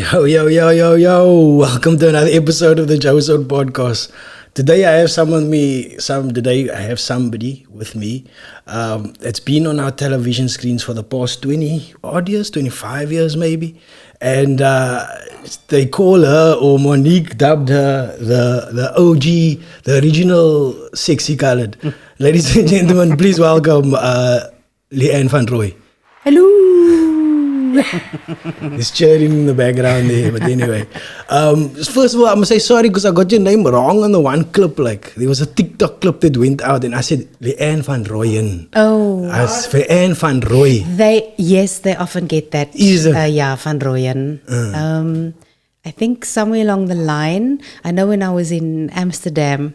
Yo, yo, yo, yo, yo. Welcome to another episode of the JoeZone podcast. Today I have somebody with me that's been on our television screens for the past 20 odd years, 25 years maybe. And they call her, or Monique dubbed her, the OG, the original sexy colored. Ladies and gentlemen, please welcome Ann Van Rooi. Hello. There's cheering in the background there, but anyway. First of all, I must say sorry because I got your name wrong on the one clip. Like, there was a TikTok clip that went out and I said, Ann Van Rooyen. Oh. Ann Van Rooi. They often get that. Is it? Yeah, Van Rooyen. I think somewhere along the line, I know when I was in Amsterdam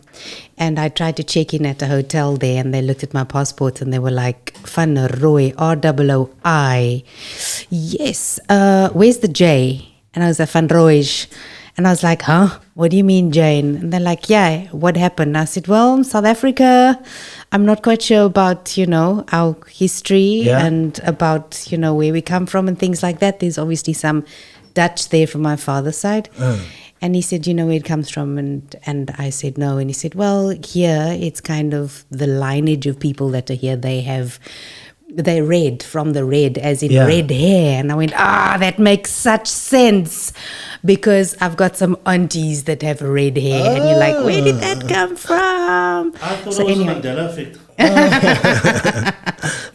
and I tried to check in at a hotel there and they looked at my passport and they were like, Van Rooi, R-O-O-I. Yes, where's the J? And I was like, Van Rooij. And I was like, huh? What do you mean, Jane? And they're like, yeah, what happened? I said, well, South Africa, I'm not quite sure about, our history and about, where we come from and things like that. There's obviously some Dutch there from my father's side. And he said, where it comes from? And I said, no. And he said, well, here it's kind of the lineage of people that are here. They're red, from the red, as in red hair. And I went, that makes such sense because I've got some aunties that have red hair. And you're like, where did that come from? I thought it was a Mandela effect.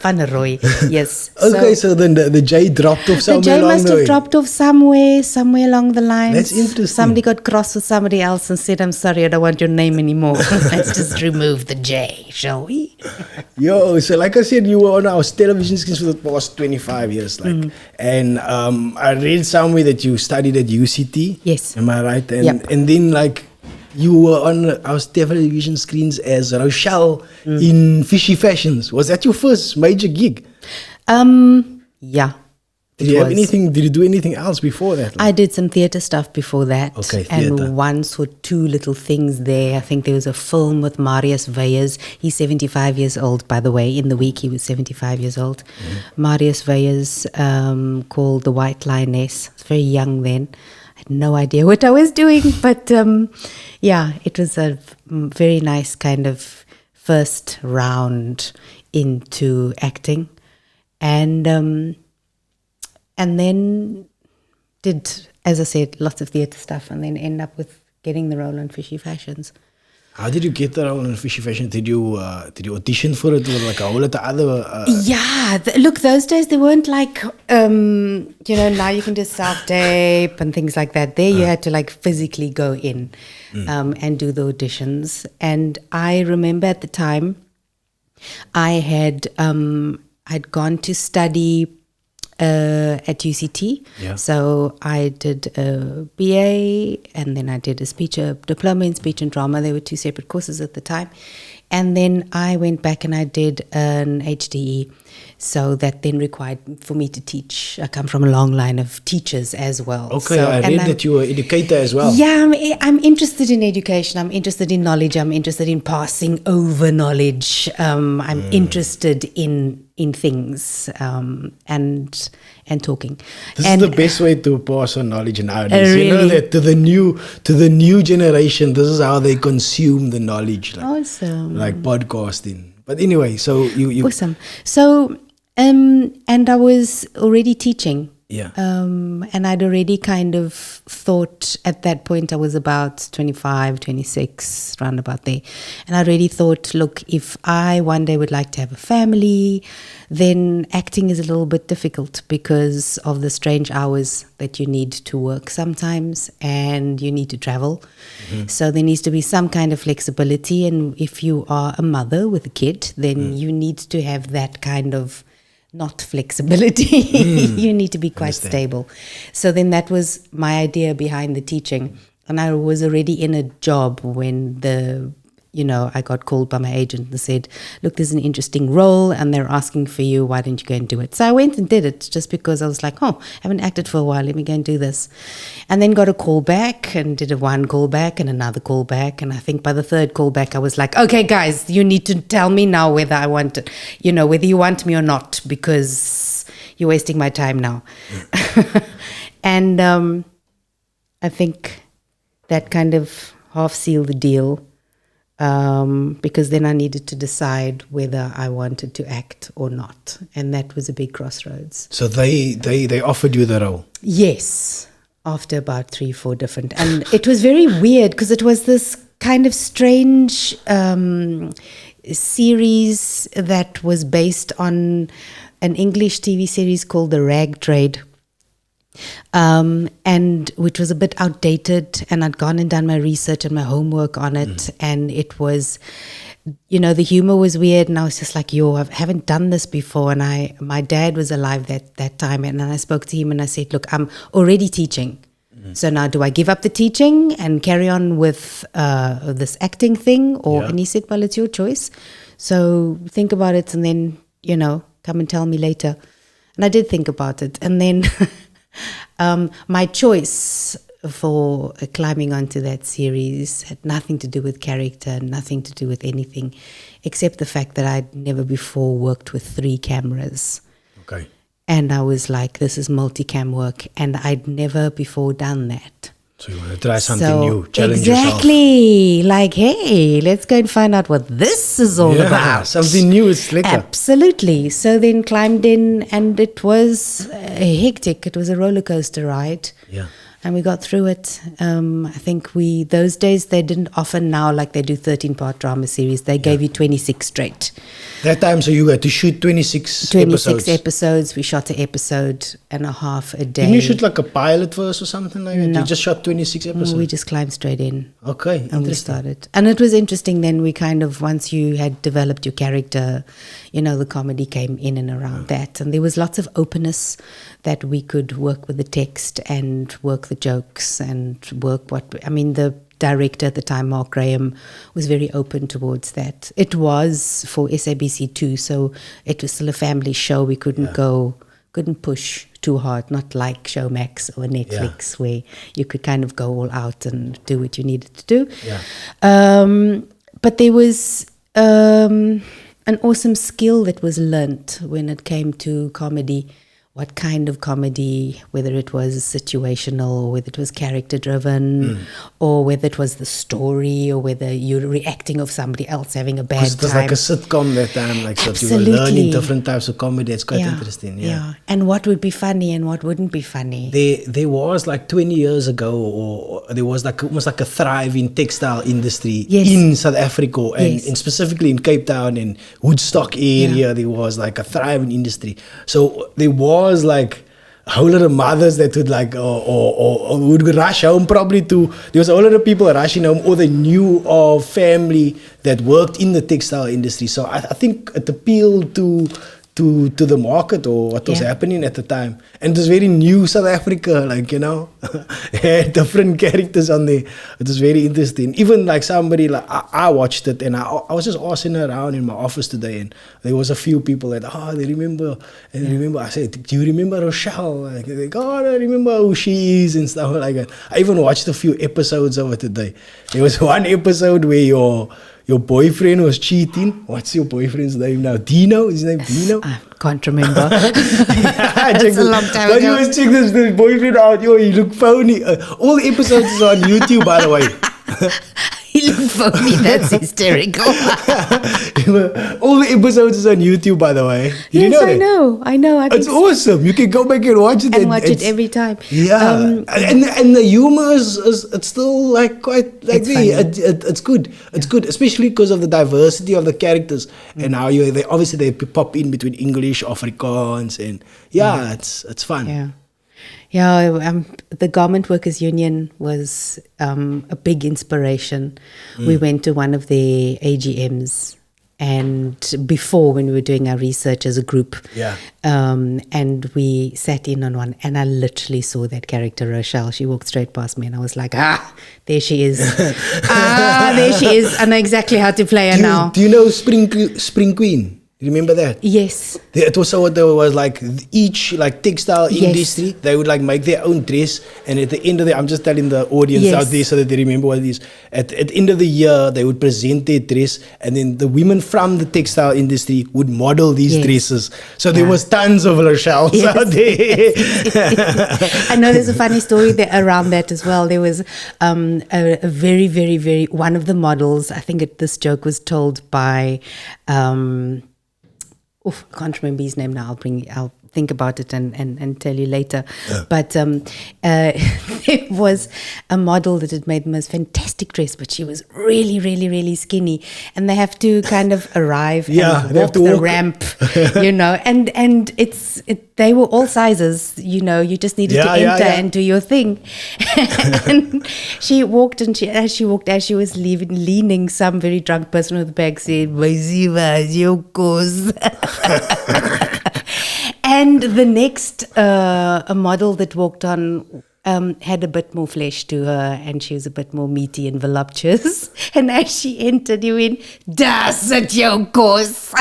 Van Rooi, yes. Okay, so then the J dropped off somewhere along the way. The J must have dropped off somewhere along the lines. That's interesting. Somebody got cross with somebody else and said, I'm sorry, I don't want your name anymore. Let's just remove the J, shall we? Yo, so like I said, you were on our television screens for the past 25 years. And I read somewhere that you studied at UCT. Yes. Am I right? And then you were on our television screens as Rochelle in Fishy Feshuns. Was that your first major gig? Yeah. Did you do anything else before that? I did some theatre stuff before that. Okay, theatre. And once or two little things there. I think there was a film with Marius Weyers. He's 75 years old, by the way. In the week, he was 75 years old. Marius Weyers, called The White Lioness. I was very young then. I had no idea what I was doing, but it was a very nice kind of first round into acting, and then did, as I said, lots of theatre stuff, and then end up with getting the role in Fishy Feshuns. How did you get the role in Fishy Feshuns? Did you audition for it, or like a whole lot of other? Look, those days they weren't like now you can just self-tape and things like that. There you had to physically go in and do the auditions. And I remember at the time I'd gone to study at UCT. Yeah. So I did a BA and then I did a diploma in speech and drama. They were two separate courses at the time. And then I went back and I did an HDE. So that then required for me to teach. I come from a long line of teachers as well. Okay, I read that you were an educator as well. Yeah, I'm interested in education. I'm interested in knowledge. I'm interested in passing over knowledge. I'm interested in things and talking. This is the best way to pass on knowledge nowadays. Really? You know that to the new generation, this is how they consume the knowledge. Awesome. Like podcasting. But anyway, so you awesome. So and I was already teaching. Yeah. And I'd already kind of thought at that point I was about 25, 26, round about there. And I already thought, look, if I one day would like to have a family, then acting is a little bit difficult because of the strange hours that you need to work sometimes and you need to travel. So there needs to be some kind of flexibility. And if you are a mother with a kid, then you need to have that kind of not flexibility. You need to be quite stable. So then that was my idea behind the teaching. And I was already in a job when I got called by my agent and said, look, there's an interesting role and they're asking for you. Why don't you go and do it? So I went and did it just because I was like, I haven't acted for a while. Let me go and do this. And then got a call back and did one call back and another call back. And I think by the third call back, I was like, okay, guys, you need to tell me now whether I want it, whether you want me or not, because you're wasting my time now. And I think that kind of half sealed the deal, because then I needed to decide whether I wanted to act or not. And that was a big crossroads. So they offered you the role? Yes, after about 3-4 different. And it was very weird because it was this kind of strange series that was based on an English TV series called The Rag Trade. And which was a bit outdated, and I'd gone and done my research and my homework on it, and it was, the humor was weird, and I was just like, I haven't done this before. And my dad was alive that time, and I spoke to him and I said, look, I'm already teaching. So now do I give up the teaching and carry on with this acting thing? And he said, well, it's your choice. So think about it and then, come and tell me later. And I did think about it. And then my choice for climbing onto that series had nothing to do with character, nothing to do with anything, except the fact that I'd never before worked with 3 cameras. Okay. And I was like, this is multicam work, and I'd never before done that. So you want to try something new, challenge yourself. Exactly. Like, hey, let's go and find out what this is all about. Something new is slicker. Absolutely. So then climbed in, and it was hectic. It was a roller coaster ride. Yeah. And we got through it. I think those days they didn't offer now like they do 13-part drama series. They gave you 26 straight. That time, so you had to shoot 26 episodes. We shot an episode and a half a day. Didn't you shoot like a pilot first or something like that? No. You just shot 26 episodes? We just climbed straight in. Okay, and we started. And it was interesting then. We kind of, once you had developed your character, the comedy came in and around that. And there was lots of openness that we could work with the text and work the jokes and work the director at the time, Mark Graham, was very open towards that. It was for SABC2, so it was still a family show. We couldn't push too hard, not like Showmax or Netflix, where you could kind of go all out and do what you needed to do. Yeah. But there was an awesome skill that was learnt when it came to comedy. What kind of comedy, whether it was situational or whether it was character driven or whether it was the story or whether you're reacting of somebody else having a bad time. It was like a sitcom that time, like so you were learning different types of comedy. It's quite interesting. Yeah. And what would be funny and what wouldn't be funny. There was like 20 years ago, or there was like almost like a thriving textile industry in South Africa and specifically in Cape Town and Woodstock area. There was like a thriving industry. So there was like a whole lot of mothers that would like or would rush home probably there was a whole lot of people rushing home, or they knew of family that worked in the textile industry. So I think it appealed to the market or what was happening at the time. And it was very new South Africa, had different characters on there. It was very interesting. Even like somebody, like I watched it and I was just asking around in my office today, and there was a few people that, they remember. And remember, I said, do you remember Rochelle? Like, they go, I remember who she is and stuff like that. I even watched a few episodes of it today. There was one episode where your boyfriend was cheating. What's your boyfriend's name now? Dino? Is his name Dino? I can't remember. It's a long time ago. But you must check this boyfriend out. He looked phony. All the episodes is on YouTube, by the way. He looked phony. That's hysterical. All the episodes is on YouTube, by the way. Yes, know I know. I know. It's awesome. You can go back and watch it. And watch it every time. Yeah. And the humor is it's still like quite like it's good. It's good, especially because of the diversity of the characters and how they pop in between English, Afrikaans, and it's fun. Yeah. Yeah, the Garment Workers Union was a big inspiration. We went to one of their AGMs, and before, when we were doing our research as a group, and we sat in on one, and I literally saw that character, Rochelle. She walked straight past me, and I was like, there she is. There she is. I know exactly how to play her now. Do you know Spring Queen? Remember that? Yes. It was so there was like each like textile Yes. industry, they would like make their own dress, and at the end of the, I'm just telling the audience Yes. out there so that they remember what it is. At the end of the year, they would present their dress, and then the women from the textile industry would model these Yes. dresses. So there Yeah. was tons of Rochelles Yes. out there. I know there's a funny story there around that as well. There was a very, very, very, one of the models, I think this joke was told by, I can't remember his name now. I'll think about it and tell you later. Yeah. But there was a model that had made the most fantastic dress, but she was really, really, really skinny. And they have to kind of arrive Yeah, and they have walk to the walk. ramp, and they were all sizes, you just needed to enter and do your thing. And she walked, and as she was leaning, some very drunk person with a bag said, "Maziva, your cause." And the next a model that walked on had a bit more flesh to her, and she was a bit more meaty and voluptuous. And as she entered, you went, "Das it your course."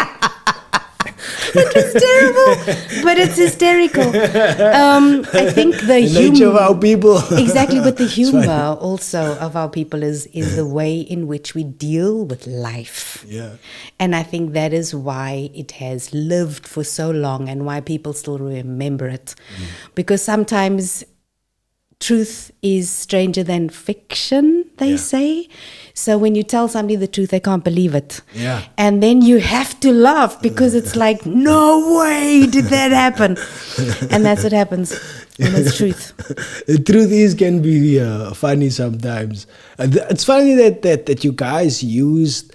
It was terrible, but it's hysterical. I think the nature of our people. Exactly, but the It's fine. humor also of our people is the way in which we deal with life. Yeah. And I think that is why it has lived for so long and why people still remember it. Because sometimes truth is stranger than fiction, they say. So when you tell somebody the truth, they can't believe it. Yeah. And then you have to laugh because it's like, no way did that happen. And that's what happens when it's truth. The truth is can be funny sometimes. It's funny that you guys used,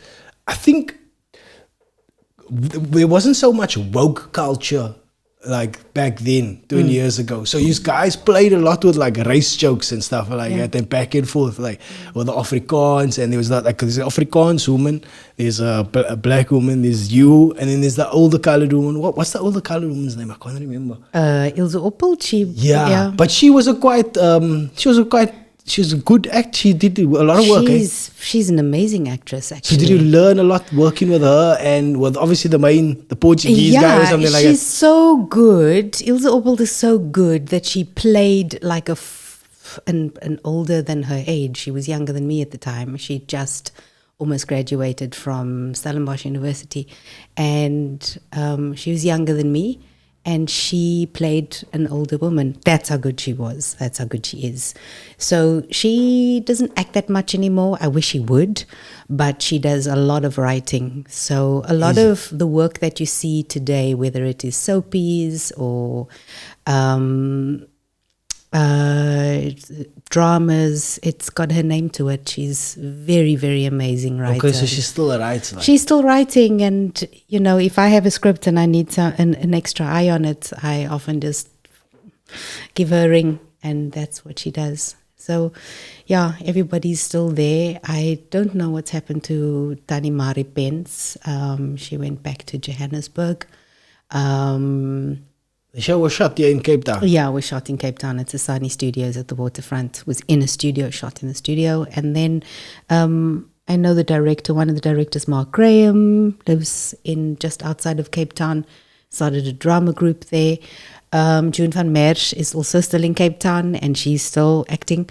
I think there wasn't so much woke culture like back then, 20 years ago. So you guys played a lot with like race jokes and stuff like that, and back and forth, like with the Afrikaans, and there was that, like, there's an Afrikaans woman, there's a black woman, there's you, and then there's the older colored woman. What's the older colored woman's name? I can't remember. Ilse Oppel, Yeah, but she was a good act. She did a lot of work. She's an amazing actress, actually. So did you learn a lot working with her and with obviously the Portuguese guy or something like that? She's so good. Ilse Oppel is so good that she played like an older than her age. She was younger than me at the time. She just almost graduated from Stellenbosch University, and she was younger than me. And she played an older woman. That's how good she was. That's how good she is. So she doesn't act that much anymore. I wish she would, but she does a lot of writing. So a lot of the work that you see today, whether it is soapies or dramas, it's got her name to it. She's very, very amazing writer. Okay, so she's still a writer. She's still writing, and if I have a script and I need an extra eye on it, I often just give her a ring, and that's what she does. So, yeah, everybody's still there. I don't know what's happened to Tannie Marie Pence. She went back to Johannesburg. The show was shot here in Cape Town. Yeah, we shot in Cape Town at Sasani Studios at the waterfront. Was in a studio, shot in the studio. And then I know the director, one of the directors, Mark Graham, lives in just outside of Cape Town. Started a drama group there. June van Merch is also still in Cape Town, and she's still acting.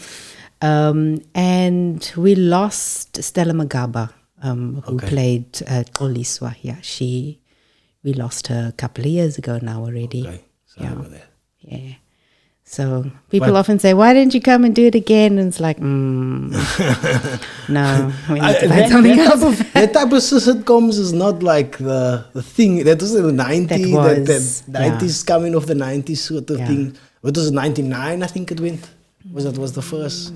And we lost Stella Magaba, who played Xoliswa. Yeah, we lost her a couple of years ago now already. Okay. Sorry about that. Yeah. So people often say, "Why didn't you come and do it again?" And it's like, no, we need to find something else. That type of sitcoms is not like the thing. That was in the 90s. That 90s coming off the 90s sort of thing. What was it, 99, I think it went? Was the first?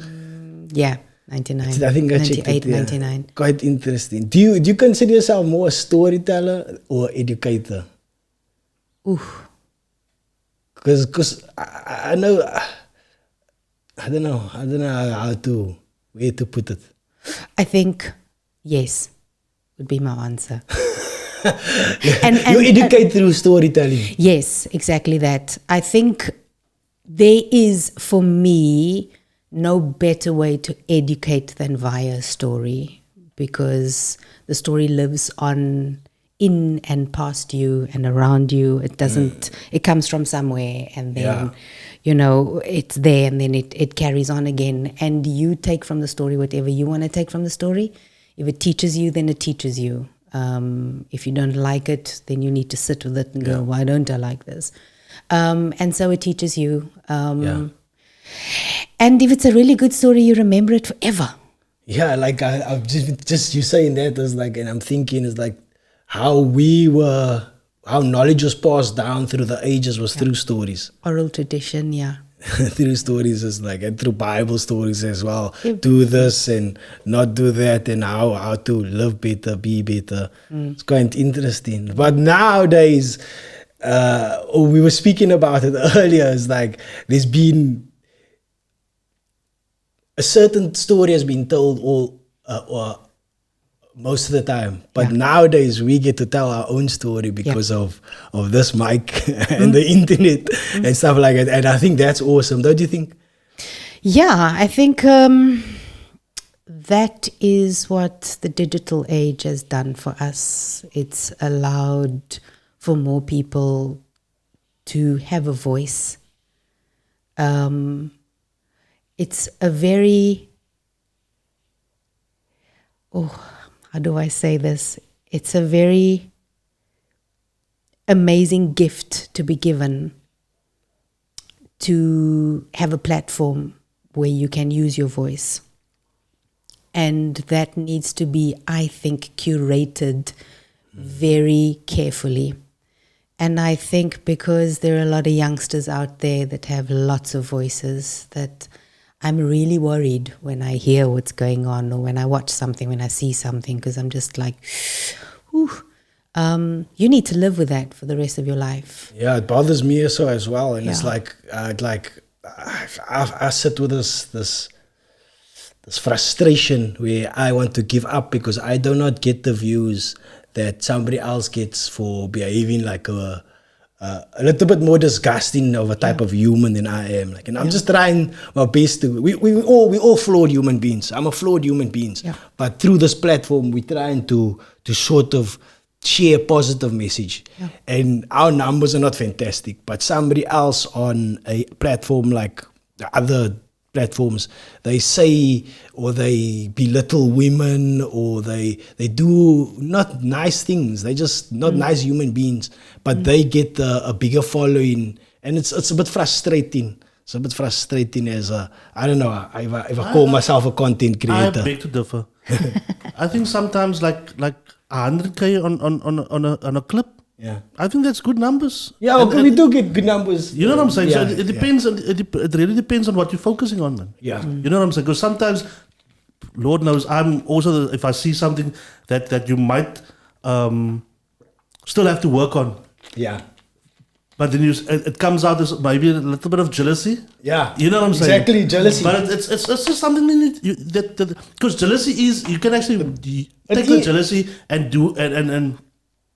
Yeah, 99. I think I checked 98, it. Yeah. 99. Quite interesting. Do you consider yourself more a storyteller or educator? Ooh. Because I know, I don't know where to put it. I think yes would be my answer. You educate through storytelling. Yes, exactly that. I think there is, for me, no better way to educate than via a story, because the story lives on in and past you and around you. It doesn't, it comes from somewhere, and then, it's there, and then it carries on again. And you take from the story whatever you want to take from the story. If it teaches you, then it teaches you. If you don't like it, then you need to sit with it and go, why don't I like this? And so it teaches you. And if it's a really good story, you remember it forever. Yeah, like I've just you saying that is like, and I'm thinking is like how knowledge was passed down through the ages was through stories. Oral tradition, yeah. Through stories is like, and through Bible stories as well. Do this and not do that, and how to live better, be better. It's quite interesting. But nowadays, we were speaking about it earlier, it's like there's been a certain story has been told or most of the time, but nowadays we get to tell our own story because of this mic and the internet and stuff like that. And I think that's awesome, don't you think? Yeah, I think that is what the digital age has done for us. It's allowed for more people to have a voice. It's a very, how do I say this? It's a very amazing gift to be given, to have a platform where you can use your voice. And that needs to be, I think, curated very carefully. And I think because there are a lot of youngsters out there that have lots of voices, that I'm really worried when I hear what's going on, or when I watch something, when I see something, because I'm just like, you need to live with that for the rest of your life. Yeah, it bothers me so as well. And it's like I sit with this frustration where I want to give up because I do not get the views that somebody else gets for behaving like a little bit more disgusting of a type of human than I am. Like, and I'm just trying my best to. We all flawed human beings. I'm a flawed human being. Yeah. But through this platform, we're trying to sort of share a positive message. Yeah. And our numbers are not fantastic, but somebody else on a platform like the other platforms, they say or they belittle women, or they do not nice things. They just not nice human beings, but they get a bigger following, and it's a bit frustrating. It's a bit frustrating as I don't know if I call myself a content creator. I beg to differ. I think sometimes like 100K on a clip. Yeah, I think that's good numbers. Yeah, we do get good numbers. You know what I'm saying? Yeah, so it depends. It really depends on what you're focusing on, man. Yeah, you know what I'm saying? Because sometimes, Lord knows, I'm also if I see something that you might still have to work on. Yeah. But then it comes out as maybe a little bit of jealousy. Yeah, you know what I'm saying? Exactly, jealousy. But it's just something that because jealousy is, you can actually take the jealousy and do and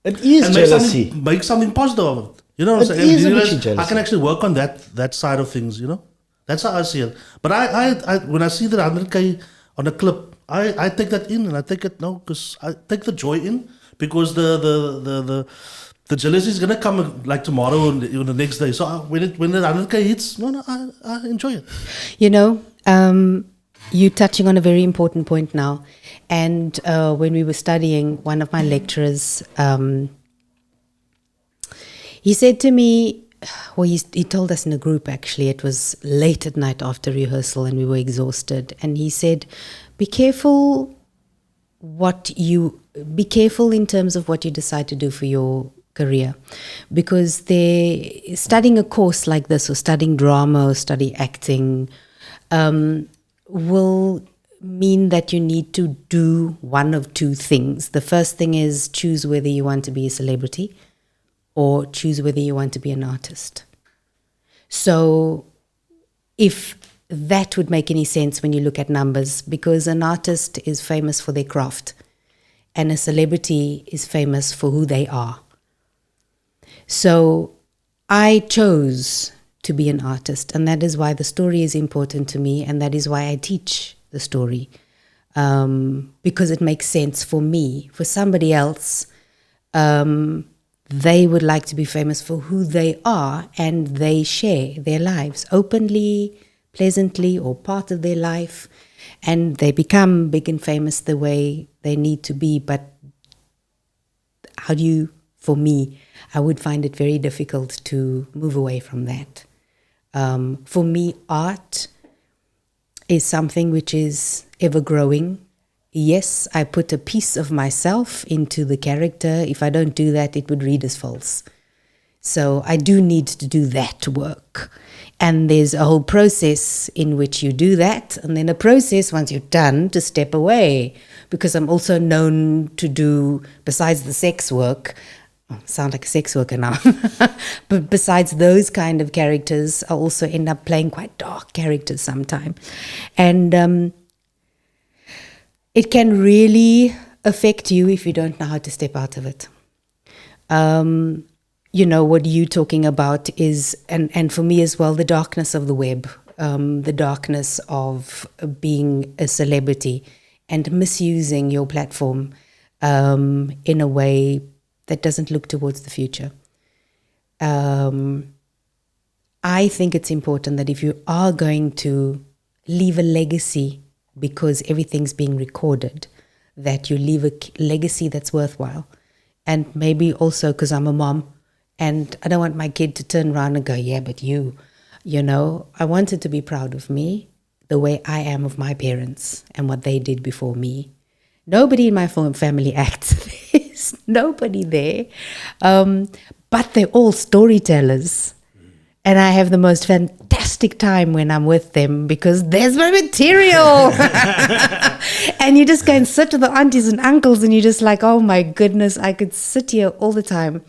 it is and jealousy. Make something positive of it. You know what I'm saying? And I can actually work on that side of things. You know, that's how I see it. But I when I see that 100K on a clip, I take that in, and I take it because I take the joy in, because the jealousy is gonna come like tomorrow or the next day. So when the 100K hits, I enjoy it. You know, you're touching on a very important point now. And when we were studying, one of my lecturers, he said to me, well, he told us in a group, actually, it was late at night after rehearsal and we were exhausted. And he said, be careful in terms of what you decide to do for your career, because studying a course like this, or studying drama or study acting, will mean that you need to do one of two things. The first thing is choose whether you want to be a celebrity or choose whether you want to be an artist. So if that would make any sense when you look at numbers, because an artist is famous for their craft and a celebrity is famous for who they are. So I chose to be an artist, and that is why the story is important to me, and that is why I teach the story, because it makes sense for me. For somebody else, they would like to be famous for who they are, and they share their lives openly, pleasantly, or part of their life, and they become big and famous the way they need to be. But for me, I would find it very difficult to move away from that. For me, art is something which is ever growing. Yes, I put a piece of myself into the character. If I don't do that, it would read as false. So I do need to do that work. And there's a whole process in which you do that, and then a process once you're done to step away. Because I'm also known to do, besides the sex work, sound like a sex worker now, but besides those kind of characters, I also end up playing quite dark characters sometimes. And it can really affect you if you don't know how to step out of it. What you're talking about is, and for me as well, the darkness of the web, the darkness of being a celebrity and misusing your platform in a way that doesn't look towards the future. I think it's important that if you are going to leave a legacy, because everything's being recorded, that you leave a legacy that's worthwhile. And maybe also because I'm a mom, and I don't want my kid to turn around and go, yeah, but I wanted to be proud of me the way I am of my parents and what they did before me. Nobody in my family acts. There's nobody there. But they're all storytellers. And I have the most fantastic time when I'm with them because there's my material. And you just go and sit with the aunties and uncles and you're just like, oh my goodness, I could sit here all the time.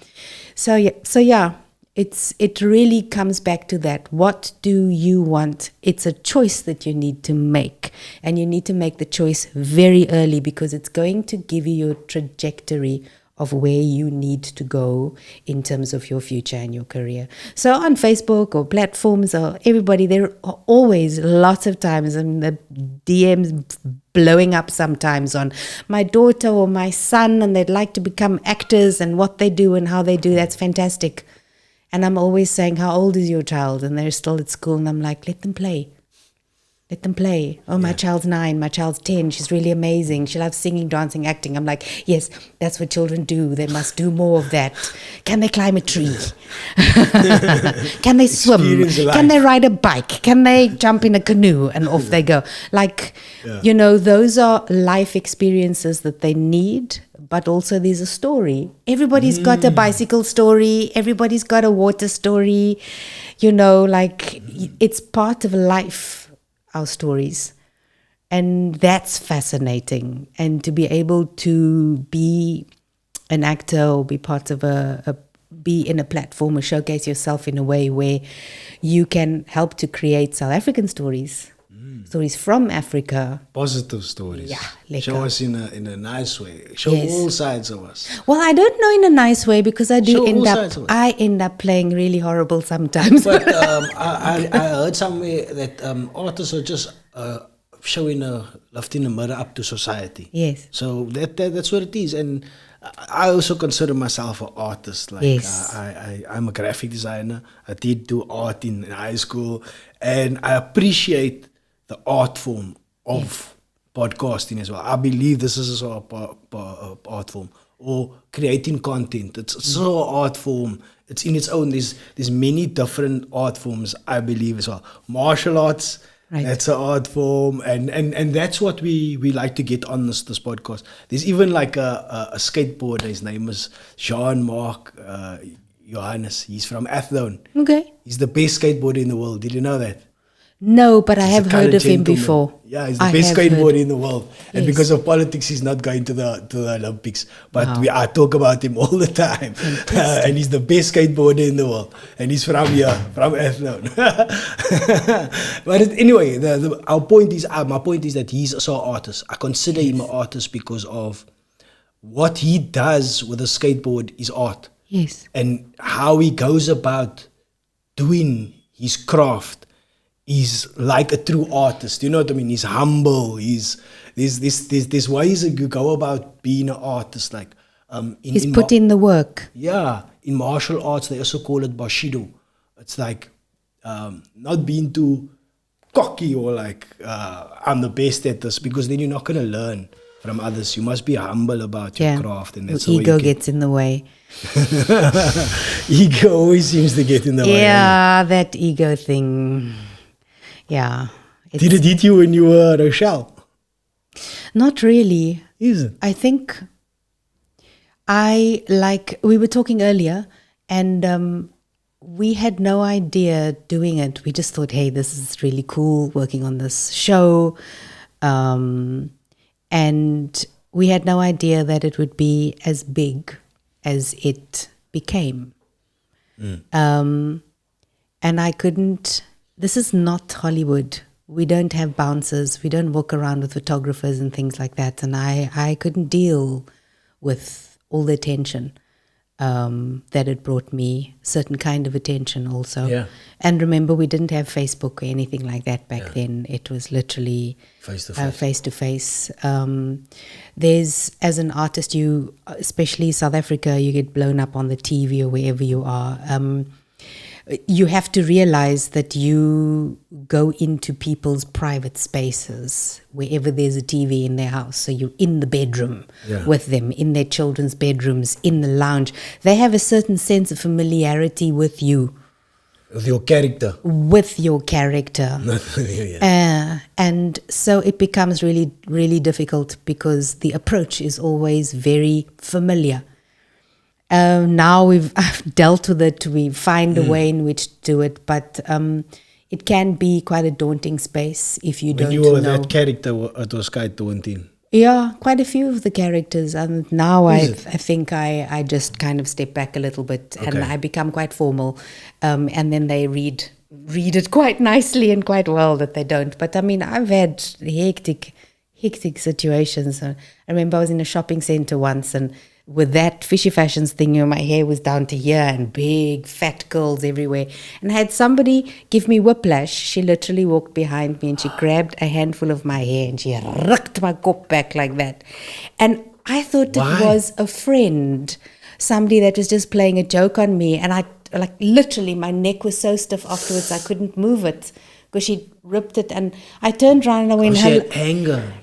So yeah, it really comes back to that. What do you want? It's a choice that you need to make. And you need to make the choice very early because it's going to give you your trajectory of where you need to go in terms of your future and your career. So on Facebook or platforms or everybody, there are always lots of times, the DMs blowing up sometimes on my daughter or my son, and they'd like to become actors and what they do and how they do. That's fantastic. And I'm always saying, how old is your child? And they're still at school. And I'm like, let them play. Let them play. Oh, my child's 9, my child's 10. She's really amazing. She loves singing, dancing, acting. I'm like, yes, that's what children do. They must do more of that. Can they climb a tree? Can they swim? Can they ride a bike? Can they jump in a canoe? And off they go. Those are life experiences that they need. But also there's a story. Everybody's got a bicycle story. Everybody's got a water story. It's part of life. Our stories, and that's fascinating. And to be able to be an actor or be part of be in a platform or showcase yourself in a way where you can help to create South African stories, stories from Africa, positive stories. Yeah, show us in a nice way. Show all sides of us. Well, I don't know in a nice way because I end up playing really horrible sometimes. But I heard somewhere that artists are just showing lifting a mirror up to society. Yes. So that's what it is. And I also consider myself an artist. I'm a graphic designer. I did do art in high school, and I appreciate the art form of podcasting as well. I believe this is also a art form, or creating content. It's so art form. It's in its own. There's many different art forms, I believe as well. Martial arts, that's an art form, and that's what we like to get on this podcast. There's even like a skateboarder. His name is Jean-Marc Johannes. He's from Athlone. Okay. He's the best skateboarder in the world. Did you know that? No, but I have heard of him before. Yeah, he's the best skateboarder in the world. And because of politics, he's not going to the Olympics. But I talk about him all the time. And he's the best skateboarder in the world. And he's from here, from Athlone. But anyway, my point is that he's also an artist. I consider him an artist because of what he does with a skateboard is art. Yes. And how he goes about doing his craft. He's like a true artist, you know what I mean? He's humble. There's ways that you go about being an artist. Like, He's put in the work. Yeah, in martial arts, they also call it Bushido. It's like not being too cocky or like, I'm the best at this, because then you're not going to learn from others. You must be humble about your craft. And that's your ego gets in the way. Ego always seems to get in the way. Yeah, that ego thing. Yeah. Did it hit you when you were Rochelle? Not really. Is it? I think we were talking earlier, and we had no idea doing it. We just thought, hey, this is really cool, working on this show. And we had no idea that it would be as big as it became. And I couldn't, this is not Hollywood. We don't have bouncers. We don't walk around with photographers and things like that. And I couldn't deal with all the attention that it brought me, certain kind of attention also. Yeah. And remember, we didn't have Facebook or anything like that back then. It was literally face-to-face. There's, as an artist, you, especially South Africa, you get blown up on the TV or wherever you are. You have to realize that you go into people's private spaces wherever there's a TV in their house. So you're in the bedroom with them, in their children's bedrooms, in the lounge. They have a certain sense of familiarity with you. With your character. With your character. And so it becomes really, really difficult because the approach is always very familiar. Now I've dealt with it. We find a way in which to do it, but it can be quite a daunting space if you don't know. When you were that character, it was quite daunting. Yeah, quite a few of the characters. And now I think I just kind of step back a little bit and I become quite formal. And then they read it quite nicely and quite well that they don't. But I mean, I've had hectic situations. I remember I was in a shopping center once, and with that Fishy Feshuns thing, my hair was down to here and big fat curls everywhere. And I had somebody give me whiplash. She literally walked behind me and she grabbed a handful of my hair and she rucked my kop back like that. And I thought it was a friend, somebody that was just playing a joke on me. And I, like, literally, my neck was so stiff afterwards I couldn't move it because she ripped it. And I turned around and I went,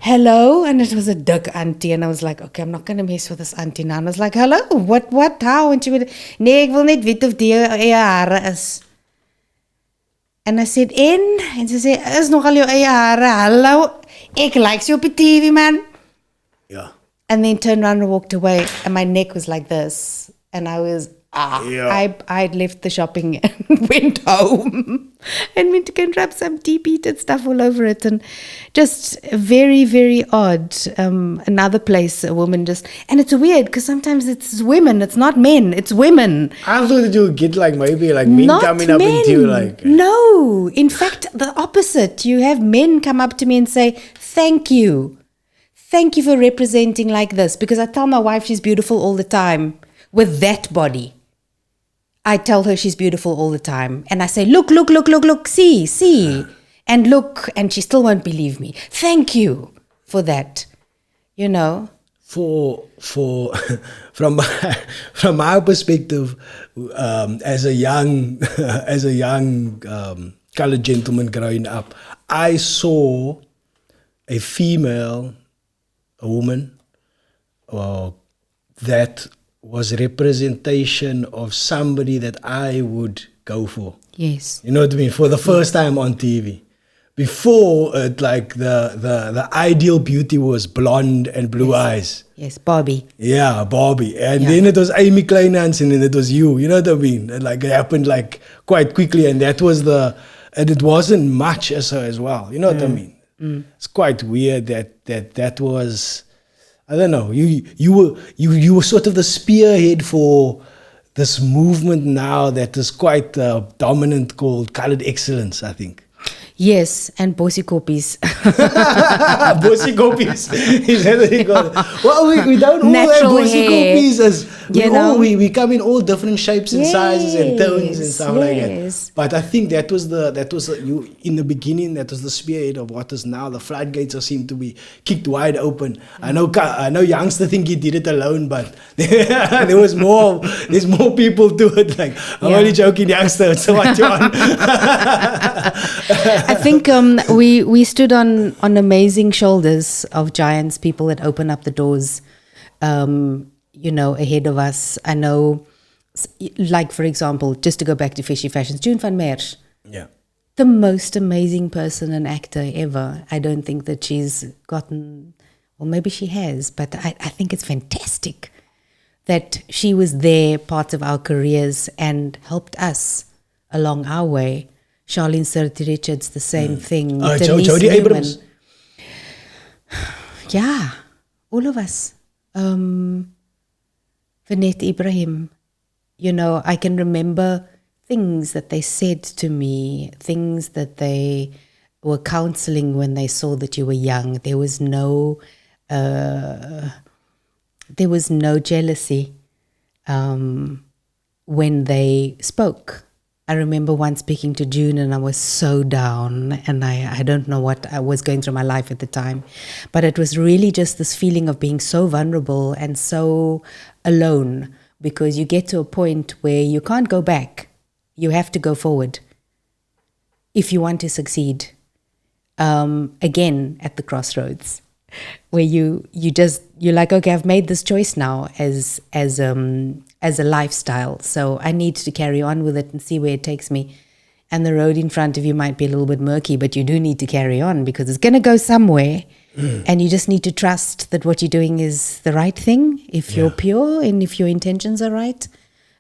hello, and it was a dik auntie. And I was like, okay, I'm not going to mess with this auntie now. And I was like, hello, what, how? And she went, nee, ek wil net weet of die eie hare is. And I said, and she said, is nogal jou eie hare, hallo, ek like you op die TV, man. Yeah. And then turned around and walked away, and my neck was like this. And I was, I'd left the shopping and went home and went to go and rub some tea peat and stuff all over it. And just very, very odd. Another place, a woman just, and it's weird because sometimes it's women, it's not men, it's women. I thought that you would get like maybe like men coming up into you like. No, in fact, the opposite. You have men come up to me and say, thank you. Thank you for representing like this. Because I tell my wife she's beautiful all the time with that body. I tell her she's beautiful all the time. And I say, look, see. And look, and she still won't believe me. Thank you for that, you know. From my perspective, as a young colored gentleman growing up, I saw a woman, that was representation of somebody that I would go for. Yes. You know what I mean? For the first time on TV. Before, like the ideal beauty was blonde and blue eyes. Yes, Barbie. Yeah, Barbie. And then it was Amy Kleinhans, and then it was you. You know what I mean? And like it happened like quite quickly, and that was and it wasn't much as her as well. You know what I mean? It's quite weird that was, I don't know. You were sort of the spearhead for this movement now that is quite dominant, called colored excellence, I think. Yes, and bossy copies. Bossy copies. Is that what you call it? Well, we don't all have bossy copies we come in all different shapes and sizes and tones and stuff like that. But I think that was you in the beginning. That was the spearhead of what is now the floodgates seem to be kicked wide open. I know youngsters think he did it alone, but there's more people to it. Like, I'm only joking, youngster. So what you on? I think we stood on amazing shoulders of giants, people that open up the doors, ahead of us. I know, like, for example, just to go back to Fishy Feshuns, June van Merch. Yeah. The most amazing person and actor ever. I don't think that she's gotten, well, maybe she has, but I think it's fantastic that she was there, part of our careers, and helped us along our way. Charlene Serti Richards, the same thing. Jodie Abrams. Yeah, all of us. Vanette Ibrahim. I can remember things that they said to me, things that they were counseling when they saw that you were young. There was no jealousy when they spoke. I remember once speaking to June and I was so down, and I don't know what I was going through my life at the time, but it was really just this feeling of being so vulnerable and so alone, because you get to a point where you can't go back. You have to go forward if you want to succeed. Again, at the crossroads, where you're like, okay, I've made this choice now as a lifestyle, so I need to carry on with it and see where it takes me. And the road in front of you might be a little bit murky, but you do need to carry on because it's going to go somewhere. And you just need to trust that what you're doing is the right thing, if you're pure and if your intentions are right.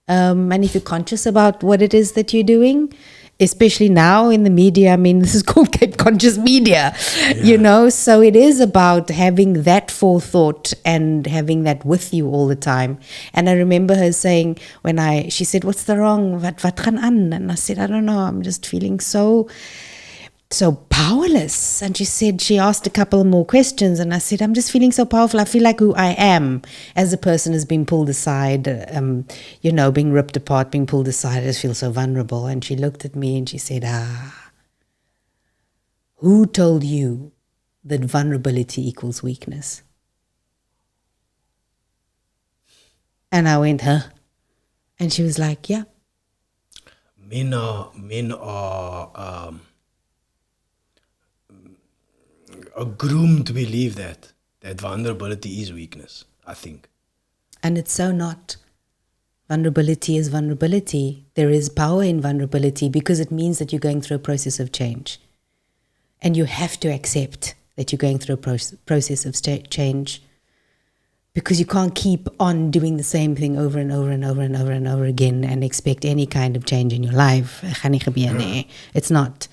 And if you're conscious about what it is that you're doing, especially now in the media. I mean, this is called Cape Conscious Media, so it is about having that forethought and having that with you all the time. And I remember her saying, she said, what's the wrong? Wat gaan aan? And I said, I don't know, I'm just feeling so powerless. And she asked a couple more questions, and I said, I'm just feeling so powerful. I feel like who I am as a person has been pulled aside, being ripped apart, being pulled aside. I just feel so vulnerable. And she looked at me and she said, who told you that vulnerability equals weakness? And I went, huh? And she was like, yeah. Men are groomed to believe that vulnerability is weakness, I think. And it's so not. Vulnerability is vulnerability. There is power in vulnerability because it means that you're going through a process of change. And you have to accept that you're going through a process of change, because you can't keep on doing the same thing over and over and over and over and over again and expect any kind of change in your life. It's not.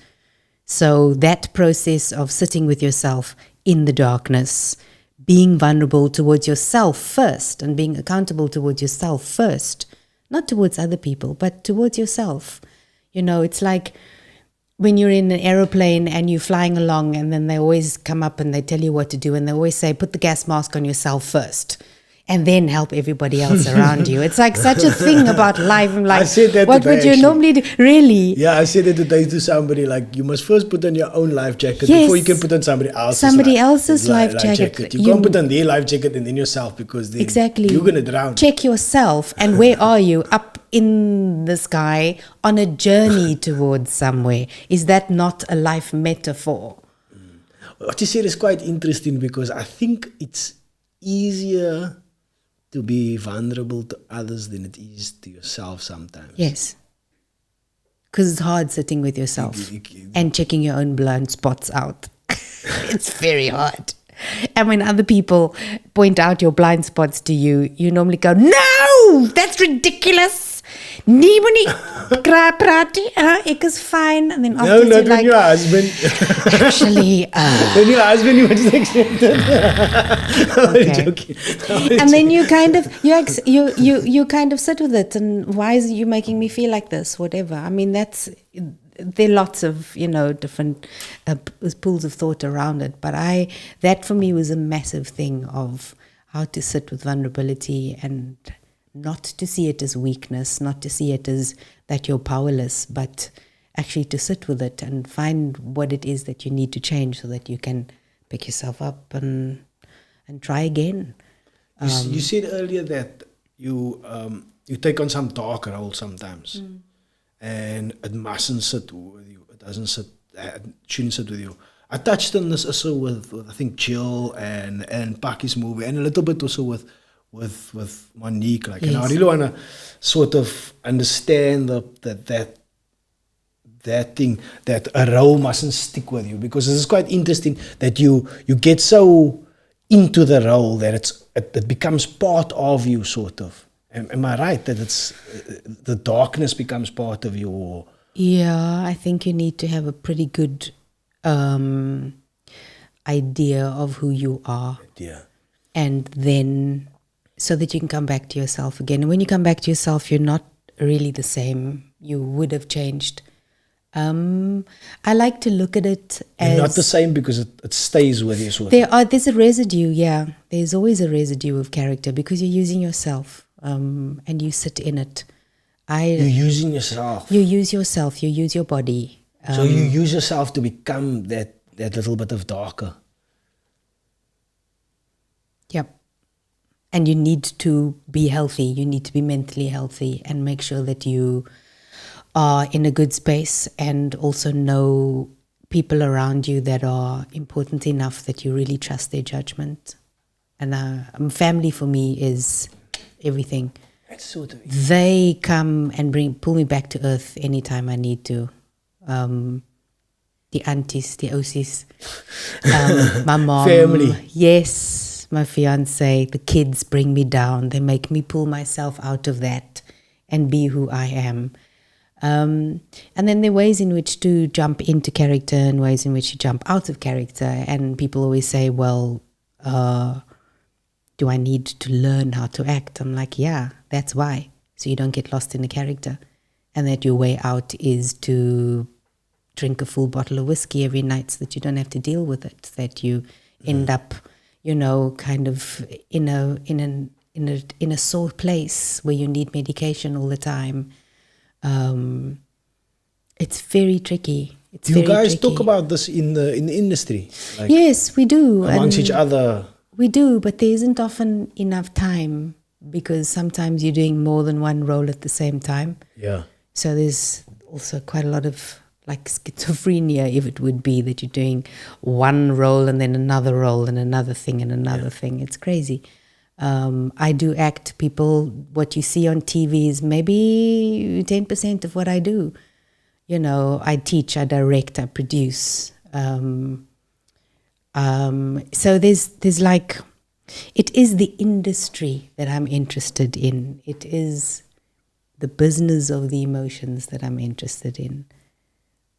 So that process of sitting with yourself in the darkness, being vulnerable towards yourself first and being accountable towards yourself first, not towards other people, but towards yourself. It's like when you're in an aeroplane and you're flying along, and then they always come up and they tell you what to do, and they always say, put the gas mask on yourself first and then help everybody else around you. It's like such a thing about life. I'm like, I said that what today, would you actually. normally do? Really? Yeah, I said that today to somebody, like, you must first put on your own life jacket before you can put on somebody else's life jacket. You can't put on their life jacket and then yourself, because then you're going to drown. Check yourself. And where are you? Up in the sky on a journey towards somewhere. Is that not a life metaphor? What you said is quite interesting, because I think it's easier to be vulnerable to others than it is to yourself sometimes. Yes. Because it's hard sitting with yourself and checking your own blind spots out. It's very hard. And when other people point out your blind spots to you, you normally go, no, that's ridiculous. Nee moenie praat nie. Ek is fine. And then after not like, when your husband. Actually, when your husband, you must accept it. Okay. Joking. And then you kind of you kind of sit with it, and why is you making me feel like this? Whatever. I mean, there are lots of different pools of thought around it, but that for me was a massive thing of how to sit with vulnerability and not to see it as weakness, not to see it as that you're powerless, but actually to sit with it and find what it is that you need to change so that you can pick yourself up and try again. You said earlier that you take on some dark role sometimes, and it mustn't sit with you. It doesn't sit. It shouldn't sit with you. I touched on this also with I think Jill and Paki's movie, and a little bit also with Monique. Like, and I really want to sort of understand that thing, that a role mustn't stick with you, because it's quite interesting that you get so into the role that it becomes part of you, sort of. Am I right that it's the darkness becomes part of you? Or? Yeah, I think you need to have a pretty good idea of who you are. Yeah. And then so that you can come back to yourself again. And when you come back to yourself, you're not really the same. You would have changed. I like to look at it as... You're not the same because it stays with you. Sort of. There's a residue, yeah. There's always a residue of character because you're using yourself and you sit in it. You're using yourself. You use yourself. You use your body. So you use yourself to become that little bit of darker. Yep. And you need to be healthy. You need to be mentally healthy and make sure that you are in a good space and also know people around you that are important enough that you really trust their judgment. And family for me is everything. That's sort of... They come and pull me back to earth anytime I need to. The aunties, the OCs, my mom. Family. Yes, my fiance, the kids bring me down. They make me pull myself out of that and be who I am. And then there are ways in which to jump into character and ways in which to jump out of character. And people always say, well, do I need to learn how to act? I'm like, yeah, that's why. So you don't get lost in the character. And that your way out is to drink a full bottle of whiskey every night so that you don't have to deal with it. That you end up, kind of in a sore place where you need medication all the time. It's very tricky. Do you guys talk about this in the industry? Like, yes, we do. Amongst each other? We do, but there isn't often enough time because sometimes you're doing more than one role at the same time. Yeah. So there's also quite a lot of like schizophrenia, if it would be that you're doing one role and then another role and another thing and another thing. It's crazy. I do act. People, what you see on TV is maybe 10% of what I do. I teach, I direct, I produce. So there's like, it is the industry that I'm interested in. It is the business of the emotions that I'm interested in.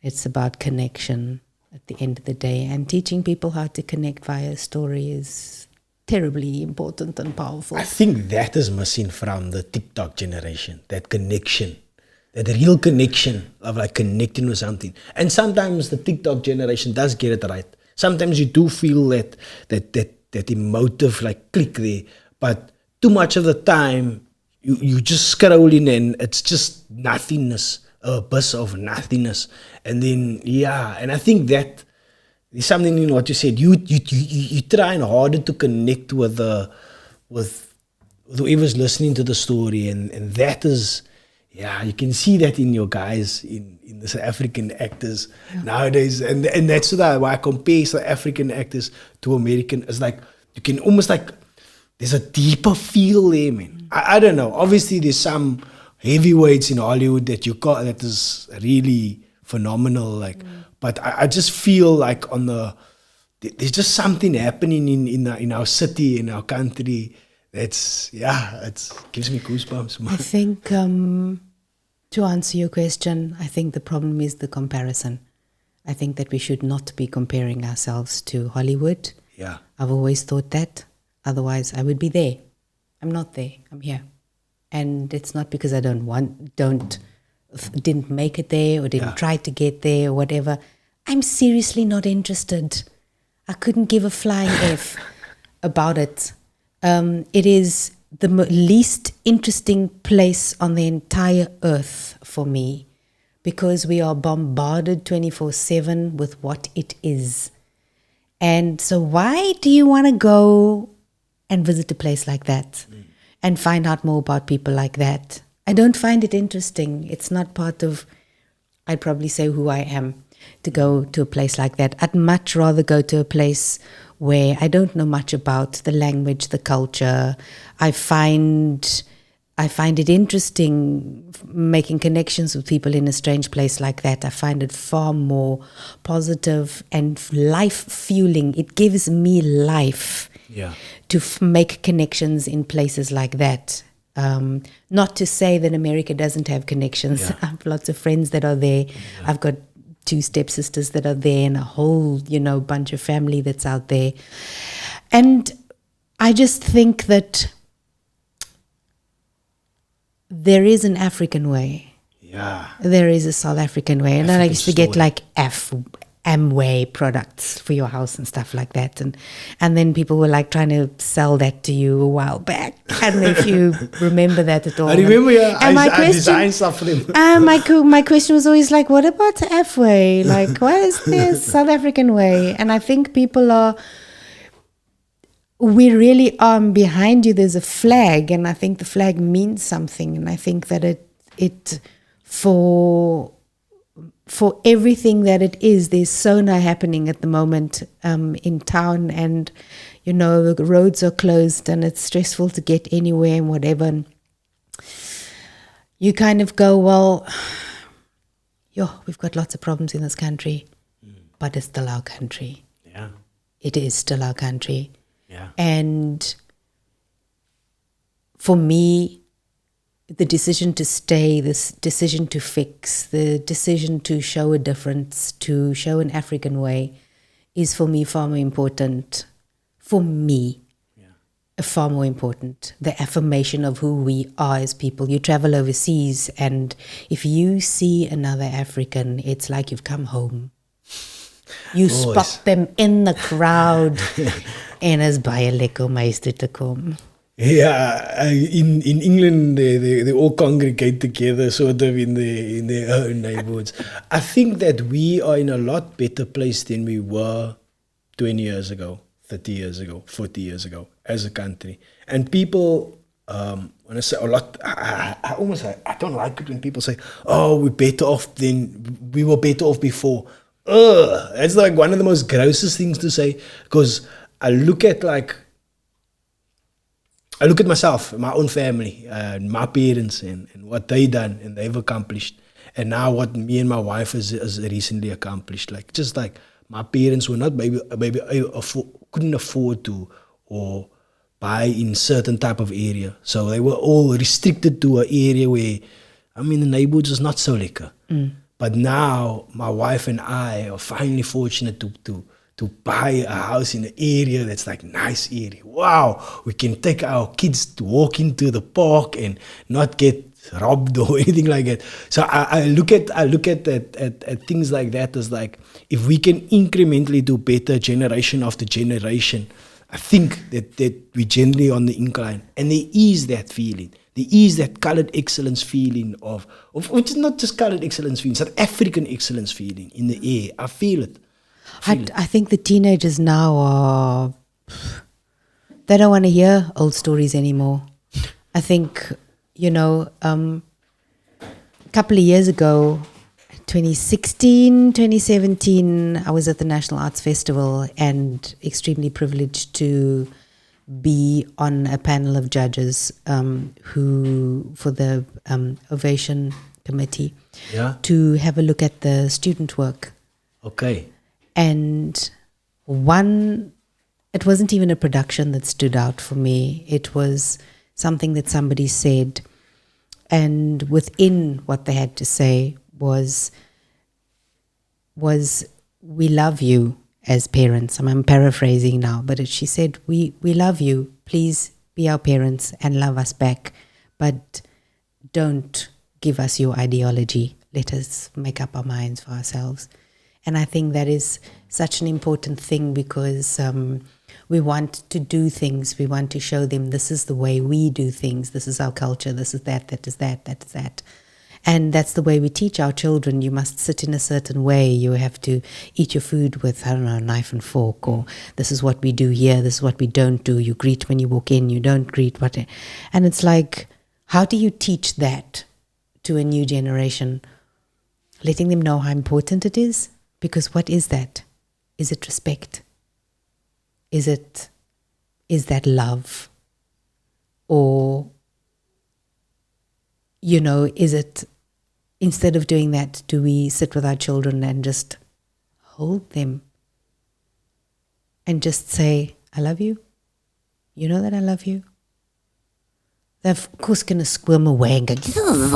It's about connection at the end of the day, and teaching people how to connect via story is terribly important and powerful. I think that is missing from the TikTok generation, that connection, that real connection of like connecting with something. And sometimes the TikTok generation does get it right. Sometimes you do feel that emotive like click there, but too much of the time you just scrolling and it's just nothingness, a bus of nothingness. And then and I think that there's something in what you said. You trying harder to connect with whoever's listening to the story, and that is, you can see that in your guys, in the South African actors nowadays, and that's why I compare South African actors to American. It's like you can almost like there's a deeper feel there, man. I don't know. Obviously, there's some heavyweights in Hollywood that is really phenomenal, like. But I just feel like there's just something happening in our city, in our country. It gives me goosebumps. I think to answer your question, I think the problem is the comparison. I think that we should not be comparing ourselves to Hollywood. Yeah, I've always thought that. Otherwise, I would be there. I'm not there. I'm here, and it's not because I didn't make it there or didn't try to get there or whatever. I'm seriously not interested. I couldn't give a flying F about it. It is the least interesting place on the entire earth for me, because we are bombarded 24/7 with what it is. And so why do you want to go and visit a place like that and find out more about people like that? I don't find it interesting. It's not part of, I'd probably say, who I am to go to a place like that. I'd much rather go to a place where I don't know much about the language, the culture. I find it interesting making connections with people in a strange place like that. I find it far more positive and life-fueling. It gives me life to make connections in places like that. Not to say that America doesn't have connections. I have lots of friends that are there. I've got 2 stepsisters that are there and a whole, bunch of family that's out there. And I just think that there is an African way. Yeah. There is a South African way. And then I used to get like Amway products for your house and stuff like that. And then people were like trying to sell that to you a while back. I don't know if you remember that at all. I remember, I designed stuff for them. My question was always like, what about Amway? Like, what is this South African way? And I think we really are behind you. There's a flag, and I think the flag means something. And I think that it for everything that it is, there's sonar happening at the moment in town, and the roads are closed and it's stressful to get anywhere and whatever. And you kind of go, well, we've got lots of problems in this country, but it's still our country. Yeah. It is still our country. Yeah. And for me, the decision to stay, this decision to fix, the decision to show a difference, to show an African way, is for me far more important. For me, far more important. The affirmation of who we are as people. You travel overseas, and if you see another African, it's like you've come home. You spot them in the crowd, and is baie lekker om huis toe te kom. Yeah, in England they all congregate together, sort of in their own neighborhoods. I think that we are in a lot better place than we were 20 years ago, 30 years ago, 40 years ago as a country. And people, when I say a lot, I don't like it when people say, "Oh, we're better off than we were better off before." That's like one of the most grossest things to say, because I look at myself, my own family, my parents, and what they done and they've accomplished, and now what me and my wife has recently accomplished. Like, just like my parents were not couldn't afford to or buy in certain type of area, so they were all restricted to an area where, the neighborhood is not so lekker. But now my wife and I are finally fortunate to buy a house in an area that's like nice area. Wow, we can take our kids to walk into the park and not get robbed or anything like that. So I look at things like that as like, if we can incrementally do better generation after generation, I think that we're generally on the incline. And there is that feeling. There is that colored excellence feeling of which is not just colored excellence feeling, South African excellence feeling in the air. I feel it. I think the teenagers now they don't want to hear old stories anymore. I think, a couple of years ago, 2016, 2017, I was at the National Arts Festival and extremely privileged to be on a panel of judges who, for the Ovation Committee, to have a look at the student work. Okay. And it wasn't even a production that stood out for me. It was something that somebody said, and within what they had to say was we love you as parents. I'm paraphrasing now, but she said, we love you. Please be our parents and love us back, but don't give us your ideology. Let us make up our minds for ourselves. And I think that is such an important thing, because We want to do things. We want to show them this is the way we do things. This is our culture. This is that, that is that, that is that. And that's the way we teach our children. You must sit in a certain way. You have to eat your food with, I don't know, a knife and fork, or this is what we do here, this is what we don't do. You greet when you walk in, you don't greet. And it's like, how do you teach that to a new generation? Letting them know how important it is? Because what is that? Is it respect? Is that love? Or, is it, instead of doing that, do we sit with our children and just hold them and just say, I love you? You know that I love you? They're of course going to squirm away and go,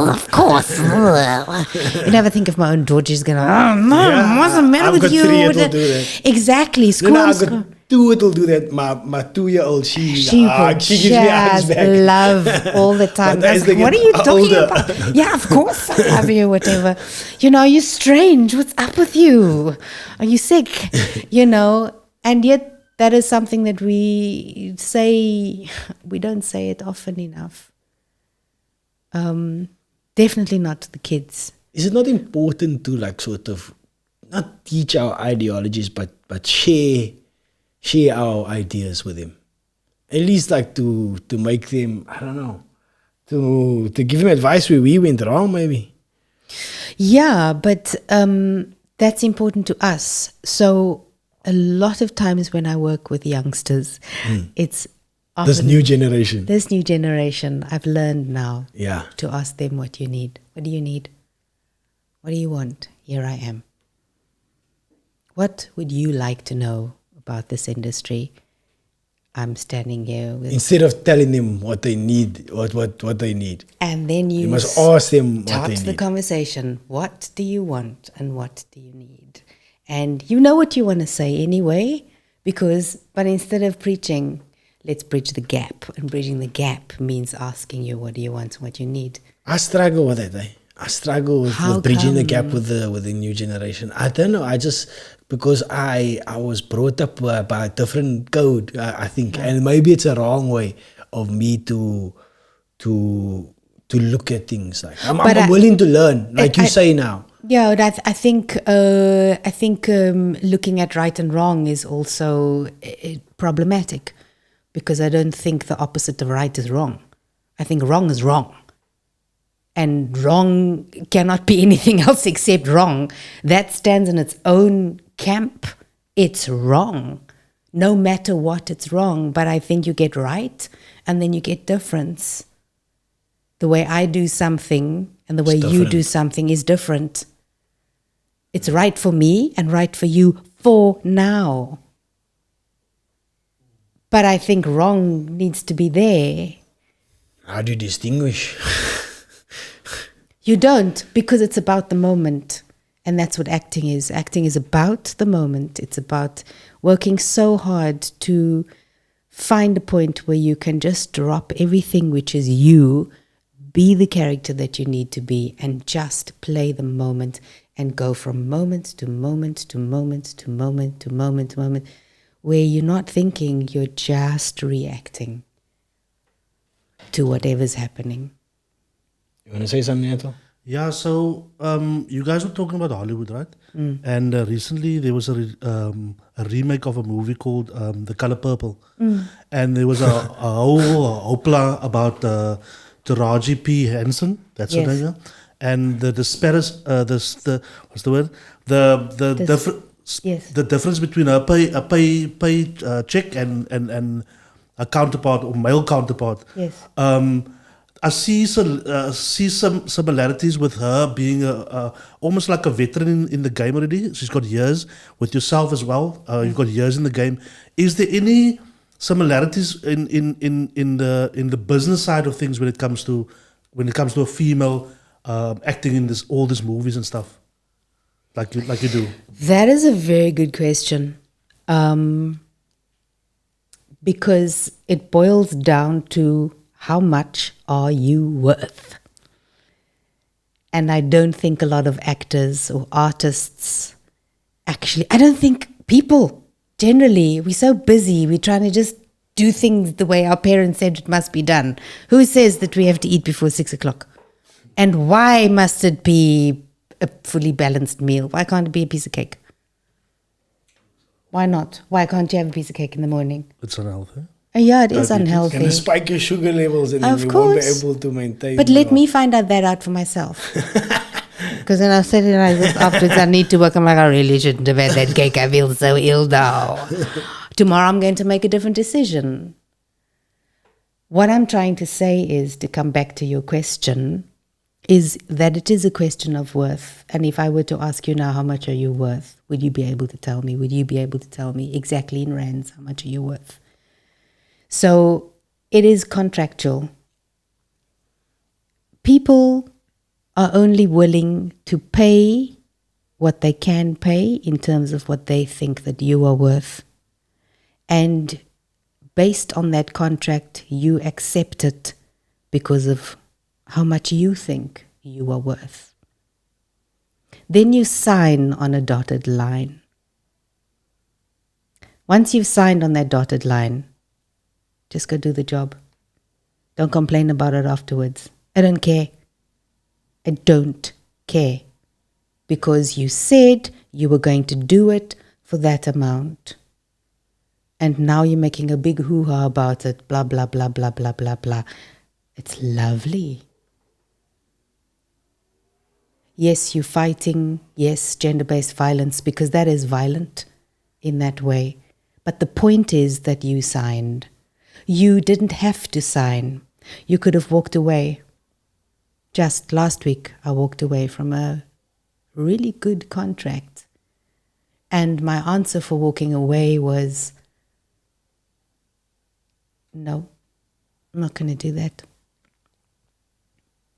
of course. You never think of my own daughter, she's going, oh, no, what's the matter with you? I've got 3, it'll do that. Exactly. I've got 2, it'll do that. My 2-year-old, she gives me eyes back. Love all the time. Like, what are you talking about? Yeah, of course I love you, whatever. You're strange. What's up with you? Are you sick? And yet, that is something that we don't say it often enough. Definitely not to the kids. Is it not important to sort of not teach our ideologies, but share our ideas with them? At least to make them, I don't know, to give them advice where we went wrong maybe. Yeah, but that's important to us. So a lot of times when I work with youngsters, it's often this new generation. I've learned now to ask them what you need. What do you need? What do you want? Here I am. What would you like to know about this industry? I'm standing here with... Instead of telling them what they need, what they need. And then you must ask them what they start need. the conversation. What do you want and what do you need? And you know what you want to say anyway, but instead of preaching, let's bridge the gap. And bridging the gap means asking you what do you want and what you need. I struggle with it. I struggle with bridging the gap with the new generation. I don't know. Because I was brought up by a different code, I think, and maybe it's a wrong way of me to look at things. I'm willing to learn, like you say now. Yeah, I think looking at right and wrong is also problematic, because I don't think the opposite of right is wrong. I think wrong is wrong. And wrong cannot be anything else except wrong. That stands in its own camp. It's wrong. No matter what, it's wrong. But I think you get right and then you get difference. The way I do something and the way you do something is different. It's right for me and right for you for now. But I think wrong needs to be there. How do you distinguish? You don't, because it's about the moment. And that's what acting is. Acting is about the moment. It's about working so hard to find a point where you can just drop everything which is you, be the character that you need to be, and just play the moment and go from moment to moment to moment to moment to moment to moment, where you're not thinking, you're just reacting to whatever's happening. You want to say something, Neto? Yeah, so you guys were talking about Hollywood, right? And recently there was a remake of a movie called The Color Purple. And there was a whole hoopla about Taraji P. Henson, that's her name, and the what's the word? The difference between a pay check and a counterpart or male counterpart. Yes. I see some similarities with her being almost like a veteran in the game already. She's got years with yourself as well. You've got years in the game. Is there any similarities in the business side of things when it comes to a female acting in all these movies and stuff, like you do? That is a very good question, because it boils down to how much are you worth? And I don't think a lot of actors or artists I don't think people generally, we're so busy. We're trying to just do things the way our parents said it must be done. Who says that we have to eat before 6 o'clock? And why must it be a fully balanced meal? Why can't it be a piece of cake? Why not? Why can't you have a piece of cake in the morning? It's unhealthy. Yeah, it is unhealthy. Can spike your sugar levels and then you won't be able to maintain. But let me find out that out for myself. Because then I'll sit and afterwards I need to work. I'm like, I really shouldn't have had that cake. I feel so ill now. Tomorrow I'm going to make a different decision. What I'm trying to say is, to come back to your question, is that it is a question of worth. And if I were to ask you now, how much are you worth? Would you be able to tell me? Would you be able to tell me exactly in rands how much are you worth? So it is contractual. People are only willing to pay what they can pay in terms of what they think that you are worth. And based on that contract, you accept it because of how much you think you are worth. Then you sign on a dotted line. Once you've signed on that dotted line, just go do the job. Don't complain about it afterwards. I don't care. I don't care. Because you said you were going to do it for that amount. And now you're making a big hoo-ha about it. Blah, blah, blah, blah, blah, blah, blah. It's lovely. Yes, you're fighting. Yes, gender-based violence, because that is violent in that way. But the point is that you signed. You didn't have to sign. You could have walked away. Just last week, I walked away from a really good contract. And my answer for walking away was, no, I'm not going to do that.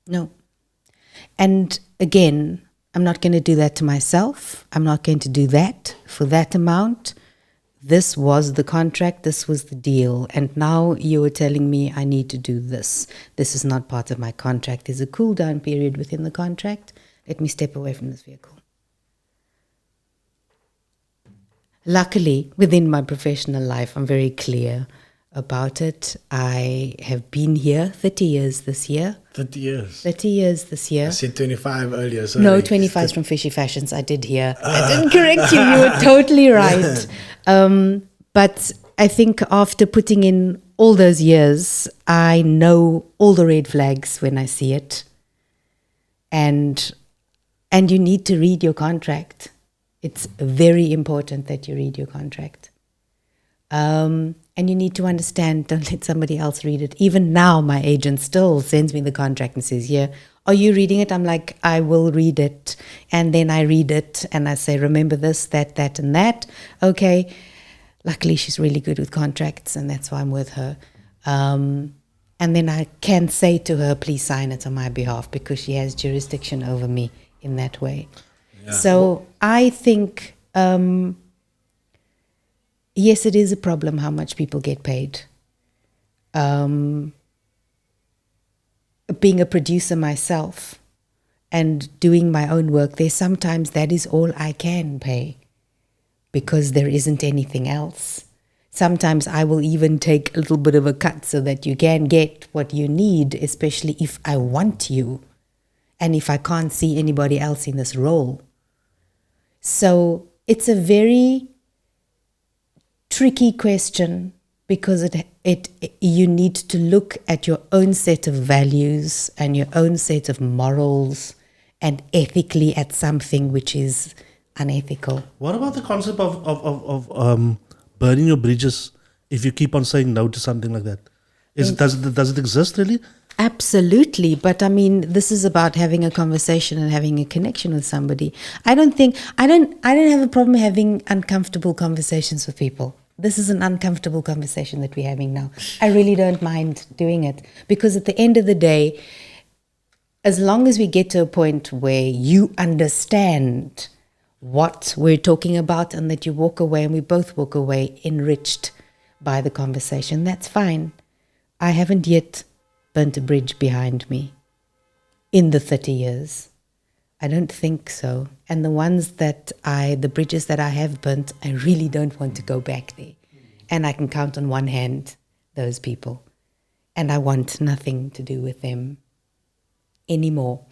No. And again, I'm not going to do that to myself. I'm not going to do that for that amount. This was the contract. This was the deal. And now you are telling me I need to do this. This is not part of my contract. There's a cool down period within the contract. Let me step away from this vehicle. Luckily, within my professional life, I'm very clear about it. I have been here 30 years this year. 30 years? 30 years this year. I said 25 earlier. Sorry. No, 25 is from Fishy Feshuns. I did hear. I didn't correct you. You were totally right. But I think after putting in all those years, I know all the red flags when I see it. And you need to read your contract. It's very important that you read your contract. And you need to understand, don't let somebody else read it. Even now, my agent still sends me the contract and says, yeah, are you reading it? I'm like, I will read it. And then I read it and I say, remember this, that, and that. Okay. Luckily, she's really good with contracts and that's why I'm with her. And then I can say to her, please sign it on my behalf because she has jurisdiction over me in that way. Yeah. So I think... yes, it is a problem how much people get paid. Being a producer myself and doing my own work, there's sometimes that is all I can pay because there isn't anything else. Sometimes I will even take a little bit of a cut so that you can get what you need, especially if I want you and if I can't see anybody else in this role. So it's a very tricky question because you need to look at your own set of values and your own set of morals and ethically at something which is unethical. What about the concept of burning your bridges if you keep on saying no to something like that? Does it exist really? Absolutely. But I mean, this is about having a conversation and having a connection with somebody. I don't have a problem having uncomfortable conversations with people. This is an uncomfortable conversation that we're having now. I really don't mind doing it because at the end of the day, as long as we get to a point where you understand what we're talking about and that you walk away and we both walk away enriched by the conversation, that's fine. I haven't yet burnt a bridge behind me in the 30 years. I don't think so. And the bridges that I have burnt, I really don't want to go back there. And I can count on one hand those people. And I want nothing to do with them anymore.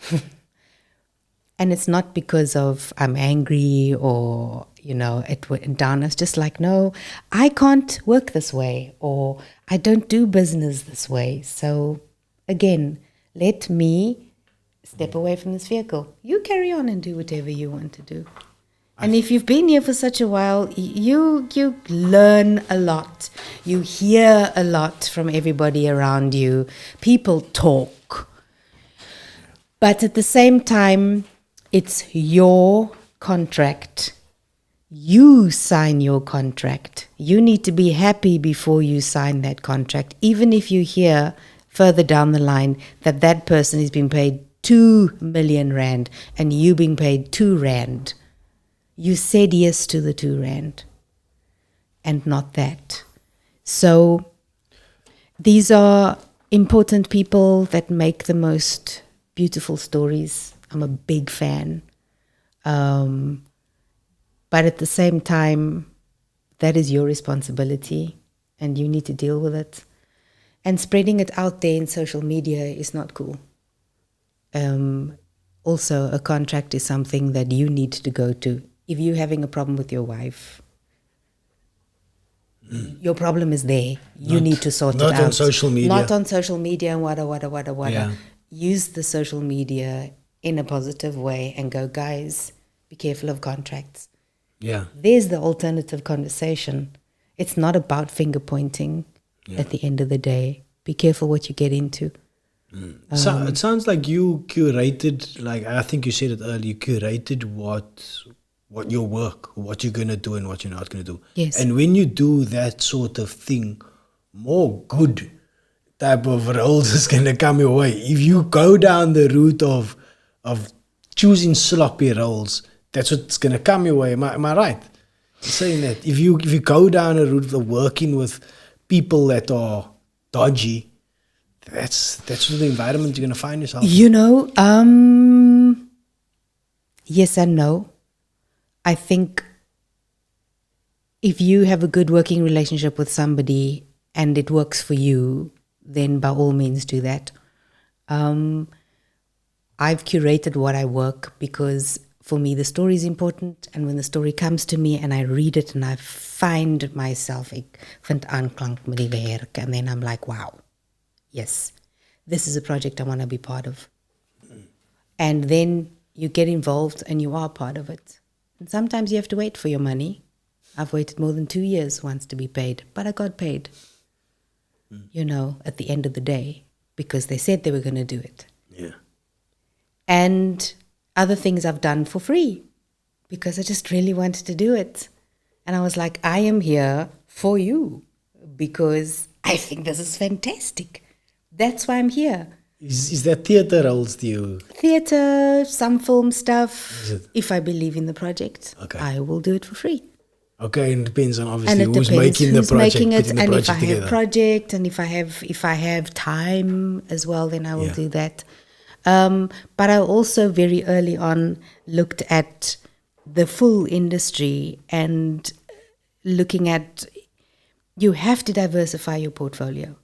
And it's not because of I'm angry or, it went down. It's just like, no, I can't work this way, or I don't do business this way. So again, let me step away from this vehicle. You carry on and do whatever you want to do. And if you've been here for such a while, you learn a lot. You hear a lot from everybody around you. People talk. But at the same time, it's your contract. You sign your contract. You need to be happy before you sign that contract. Even if you hear further down the line that person is being paid 2 million rand and you being paid 2 rand. You said yes to the 2 rand and not that. So these are important people that make the most beautiful stories. I'm a big fan. But at the same time, that is your responsibility and you need to deal with it. And spreading it out there in social media is not cool. Also, a contract is something that you need to go to. If you're having a problem with your wife, your problem is there. You need to sort it out. Not on social media. Not on social media and wada. Yeah. Use the social media in a positive way and go, guys, be careful of contracts. Yeah. There's the alternative conversation. It's not about finger pointing at the end of the day. Be careful what you get into. So it sounds like you curated, like I think you said it earlier, you curated what your work, what you're going to do and what you're not going to do. Yes. And when you do that sort of thing, more good type of roles is going to come your way. If you go down the route of choosing sloppy roles, that's what's going to come your way. Am I right? Saying that if you go down a route of working with people that are dodgy, that's the environment you're going to find yourself in. Yes and no. I think if you have a good working relationship with somebody and it works for you, then by all means do that. I've curated what I work because for me the story is important, and when the story comes to me and I read it and I find myself, ek vind aanklank met die werk, and then I'm like, wow, yes, this is a project I want to be part of. And then you get involved and you are part of it. And sometimes you have to wait for your money. I've waited more than 2 years once to be paid, but I got paid, at the end of the day, because they said they were going to do it. Yeah. And other things I've done for free because I just really wanted to do it. And I was like, I am here for you because I think this is fantastic. That's why I'm here. Is that theatre roles to you? Theatre, some film stuff. If I believe in the project, I will do it for free. Okay, and it depends on obviously and it who's depends making the project, making it, putting the and project if I together. have project, and if I have time as well, then I will do that. But I also very early on looked at the full industry and looking at, you have to diversify your portfolio.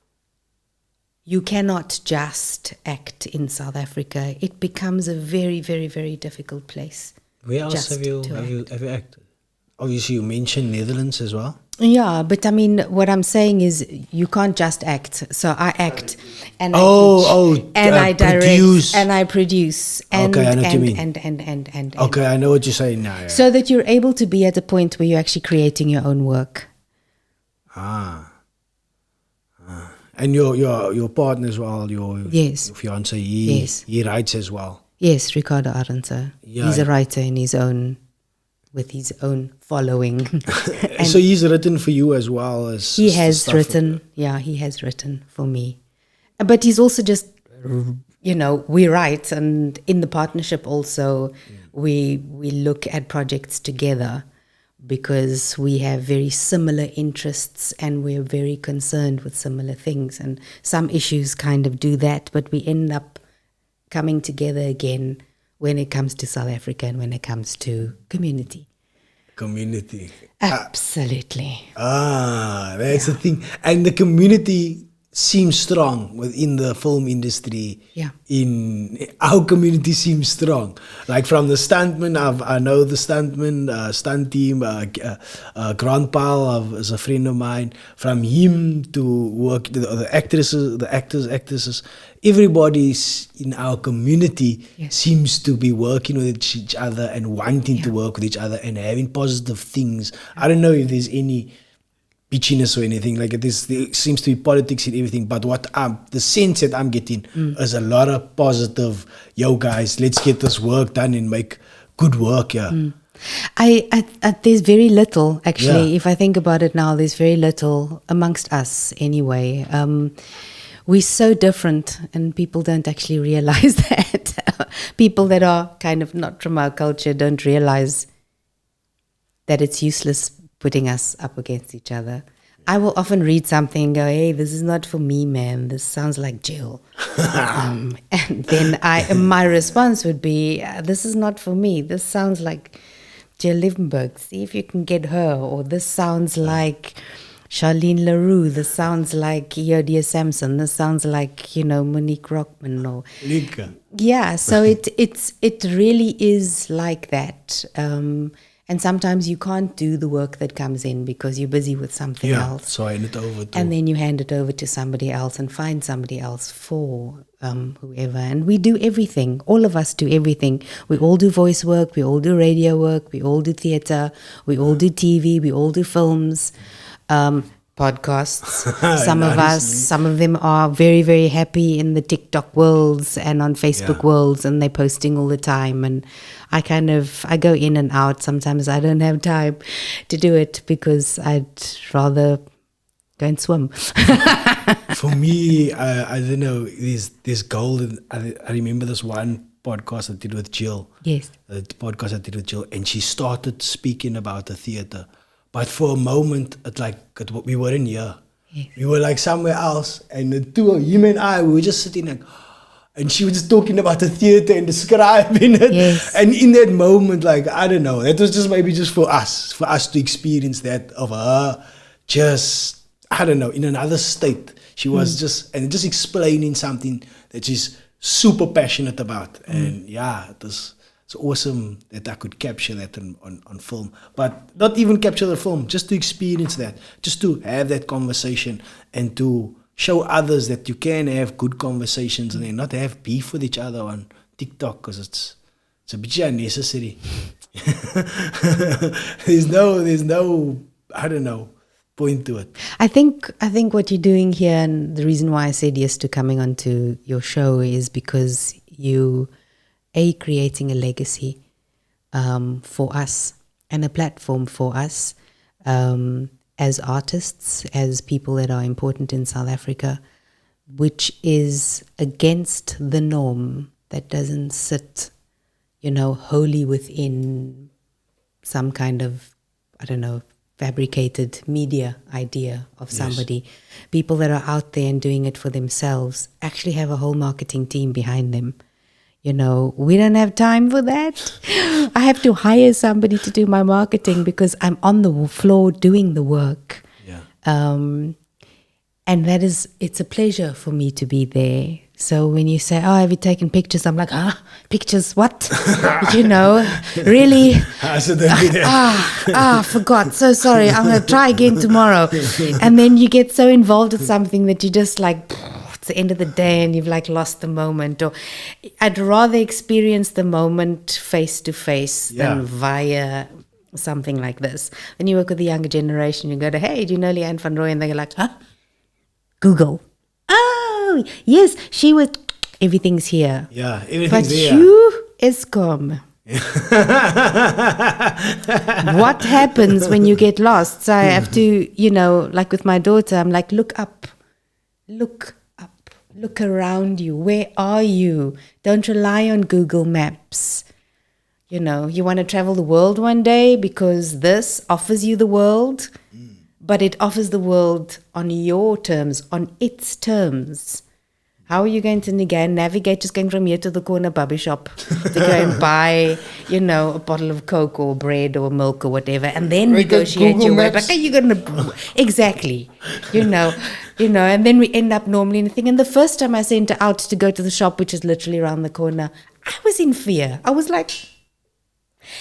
You cannot just act in South Africa. It becomes a very, very, very difficult place. Where else have you acted? Obviously, you mentioned Netherlands as well. Yeah, but I mean, what I'm saying is you can't just act. So I act and I teach and I direct produce. And I produce. And, okay, I know what you mean. And okay, I know what you're saying now. Yeah. So that you're able to be at a point where you're actually creating your own work. And your partner as well, your fiance, he writes as well. Yes, Ricardo Arendse. Yeah, he's a writer in his own, with his own following. So he's written for you as well as he has written. Yeah, he has written for me. But he's also just, we write, and in the partnership also, we look at projects together because we have very similar interests and we're very concerned with similar things. And some issues kind of do that, but we end up coming together again when it comes to South Africa and when it comes to community. Community. Absolutely. That's the thing. And the community seems strong within the film industry. Yeah. In our community seems strong. Like from the stuntman, I know the stuntman, stunt team, Grand Pal is a friend of mine. From him to work, the actresses, everybody's in our community seems to be working with each other and wanting to work with each other and having positive things. I don't know if there's any bitchiness or anything like this. There seems to be politics in everything, but the sense that I'm getting is a lot of positive. Yo, guys, let's get this work done and make good work. Yeah. I there's very little actually. If I think about it now, there's very little amongst us anyway. We're so different, and people don't actually realize that. People that are kind of not from our culture don't realize that it's useless putting us up against each other. I will often read something and go, hey, this is not for me, man. This sounds like Jill. And then my response would be, this is not for me. This sounds like Jill Livenberg. See if you can get her. Or this sounds like Charlene LaRue. This sounds like Yodia Sampson. This sounds like, Monique Rockman. Or Lika. Yeah, so it really is like that. And sometimes you can't do the work that comes in because you're busy with something else. So I hand it over to... And then you hand it over to somebody else and find somebody else for whoever. And we do everything. All of us do everything. We all do voice work. We all do radio work. We all do theater. We all do TV. We all do films. Podcasts. Some of them are very, very happy in the TikTok worlds and on Facebook worlds, and they're posting all the time. And I go in and out. Sometimes I don't have time to do it because I'd rather go and swim. For me, I don't know, there's golden. I remember this one podcast I did with Jill. Yes. The podcast I did with Jill, and she started speaking about the theater. But for a moment, we weren't here. Yes. We were like somewhere else, and the two of him and I, we were just sitting like, and she was just talking about the theater and describing it. Yes. And in that moment, like, I don't know, that was just maybe just for us to experience that of her just, I don't know, in another state. She was just explaining something that she's super passionate about. And it's awesome that I could capture that on film. But not even capture the film, just to experience that, just to have that conversation and to show others that you can have good conversations and then not have beef with each other on TikTok, because it's a bit unnecessary. There's no I don't know, point to it. I think what you're doing here, and the reason why I said yes to coming onto your show, is because you creating a legacy for us and a platform for us as artists, as people that are important in South Africa, which is against the norm, that doesn't sit, wholly within some kind of, I don't know, fabricated media idea of somebody. Yes. People that are out there and doing it for themselves actually have a whole marketing team behind them. We don't have time for that. I have to hire somebody to do my marketing because I'm on the floor doing the work. Yeah. And it's a pleasure for me to be there. So when you say, have you taken pictures? I'm like, pictures, what? Really? Forgot. So sorry. I'm going to try again tomorrow. And then you get so involved with something that you just like... It's the end of the day and you've like lost the moment. Or I'd rather experience the moment face to face than via something like this. When you work with the younger generation, you go to, hey, do you know Ann Van Rooi? And they're like, huh? Google. Oh, yes, she was, everything's here. Yeah, everything's here. But you, Sitcom. What happens when you get lost? So I have to, like with my daughter, I'm like, look up. Look around you. Where are you? Don't rely on Google Maps. You want to travel the world one day because this offers you the world, but it offers the world on your terms, on its terms. How are you going to navigate just going from here to the corner barber shop to go and buy, a bottle of Coke or bread or milk or whatever, and then negotiate your way? Like, are you going to... Exactly. And then we end up normally in a thing. And the first time I sent her out to go to the shop, which is literally around the corner, I was in fear. I was like...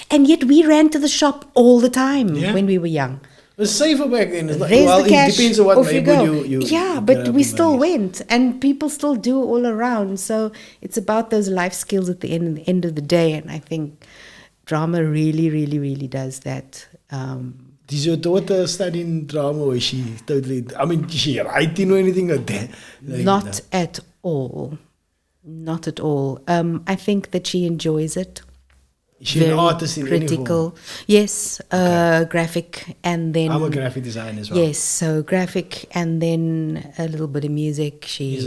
And yet we ran to the shop all the time when we were young. It was safer back then. It's like, well, it depends on what neighborhood you but we still went, and people still do all around. So it's about those life skills at the end of the day, and I think drama really, really, really does that. Does your daughter studying drama, or is she totally... I mean, is she writing or anything like that? Not at all. Not at all. I think that she enjoys it. Is she an artist in critical. any form? Yes, graphic, and then... I'm a graphic designer as well. Yes, so graphic, and then a little bit of music. She,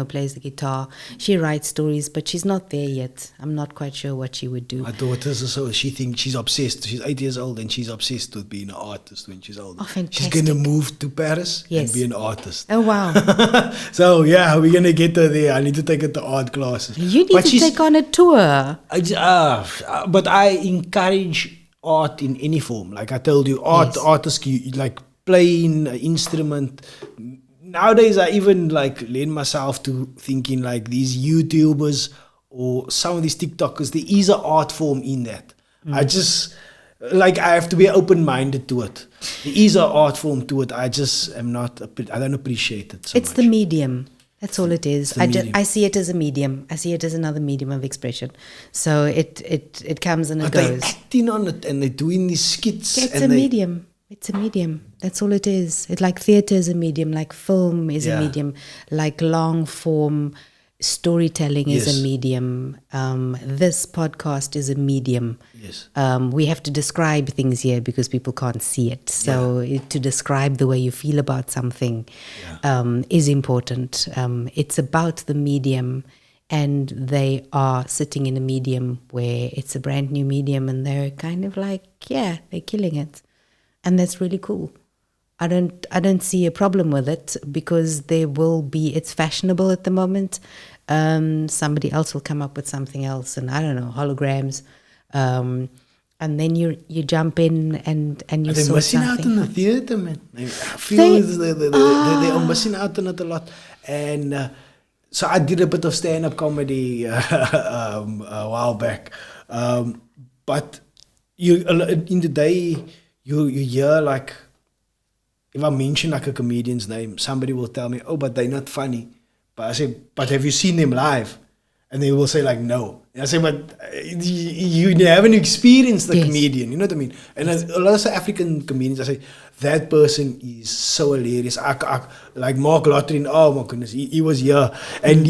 plays the guitar. She writes stories, but she's not there yet. I'm not quite sure what she would do. My daughter's also, she thinks she's obsessed. She's 8 years old and she's obsessed with being an artist when she's older. Oh, fantastic. She's going to move to Paris and be an artist. Oh, wow. So, yeah, we're going to get her there. I need to take her to art classes. You need to take on a tour. But I encourage art in any form. Like I told you, artists, like playing an instrument. Nowadays, I even like lend myself to thinking like these YouTubers or some of these TikTokers, there is an art form in that. I just, I have to be open-minded to it. There is an art form to it. I just am not, I don't appreciate it so much. It's the medium. That's all it is. I see it as a medium. I see it as another medium of expression. So it comes and it goes. They're acting on it and they're doing these skits. It's a medium. It's a medium. That's all it is. It's like theatre is a medium, like film is a medium, like long form storytelling is a medium. This podcast is a medium. Yes. We have to describe things here because people can't see it. So to describe the way you feel about something is important. It's about the medium, and they are sitting in a medium where it's a brand new medium, and they're kind of like, they're killing it. And that's really cool. I don't see a problem with it because it's fashionable at the moment. Somebody else will come up with something else, and I don't know, holograms. And then you jump in and you they're sort missing something out in the theatre, man. I feel they are missing out on it a lot. And so I did a bit of stand-up comedy a while back. But in the day, you hear like, if I mention like a comedian's name, somebody will tell me, oh, but they're not funny. But I say, but have you seen them live? And they will say like, no. And I say, but you haven't experienced the comedian, you know what I mean? And a lot of South African comedians, I say, that person is so hilarious. Like Mark Lotrin, oh my goodness, he was here. And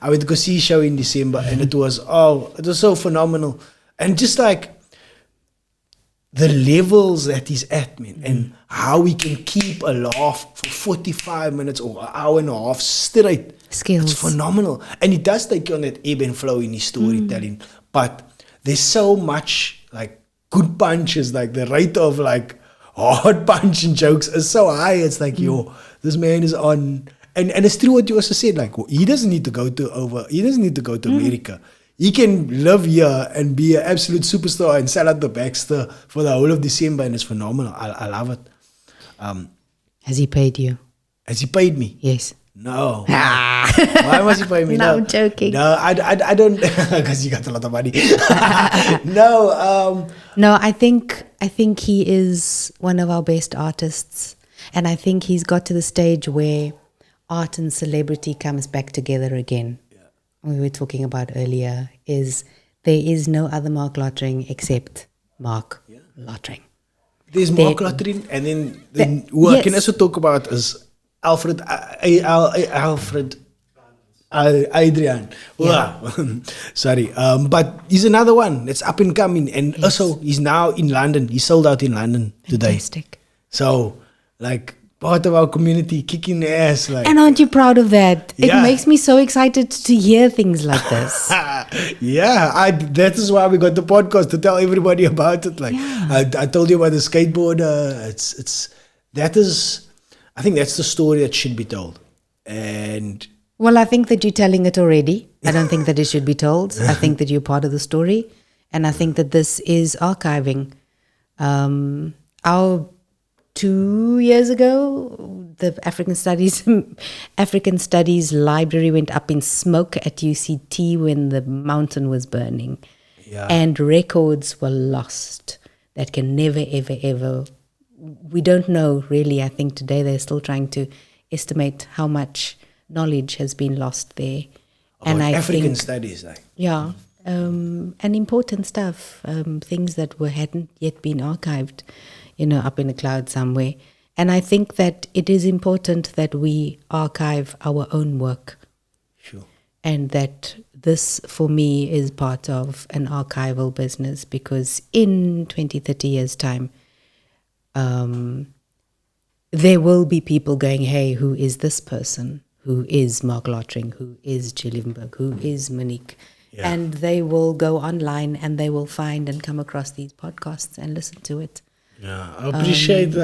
I went to go see a show in December, and it was so phenomenal. And just like, the levels that he's at, man, and how he can keep a laugh for 45 minutes or an hour and a half straight. Skills. It's phenomenal. And he does take on that ebb and flow in his storytelling. But there's so much, like, good punches, like, the rate of, like, hard punching jokes is so high. It's like, this man is on. And it's true what you also said, like, he doesn't need to go to America. He can live here and be an absolute superstar and sell out the Baxter for the whole of December, and it's phenomenal. I love it. Has he paid you? Has he paid me? Yes. No. Why must he pay me? No, I'm joking. No, I don't, because you got a lot of money. No. No, I think he is one of our best artists, and I think he's got to the stage where art and celebrity comes back together again. We were talking about earlier, is there is no other Mark Lottering except Mark Lottering. There's Mark Lottering, and then who I can also talk about is Alfred Adrian. Sorry. But he's another one that's up and coming, and also he's now in London. He's sold out in London today. Fantastic. So, like, part of our community kicking ass. Like, and aren't you proud of that? It makes me so excited to hear things like this. That is why we got the podcast, to tell everybody about it. Like, I told you about the skateboarder. I think that's the story that should be told. And Well, I think that you're telling it already. I don't think that it should be told. I think that you're part of the story. And I think that this is archiving. Our 2 years ago, the African Studies Library went up in smoke at UCT when the mountain was burning. Yeah. And records were lost that can never, ever, ever. We don't know really. I think today they're still trying to estimate how much knowledge has been lost there. And I African studies, like. Yeah. And important stuff, things that hadn't yet been archived, up in the cloud somewhere. And I think that it is important that we archive our own work. Sure. And that this, for me, is part of an archival business, because in 20, 30 years' time, there will be people going, hey, who is this person? Who is Mark Lottering? Who is Jill Liebenberg? Who is Monique? Yeah. And they will go online and they will find and come across these podcasts and listen to it. Yeah, I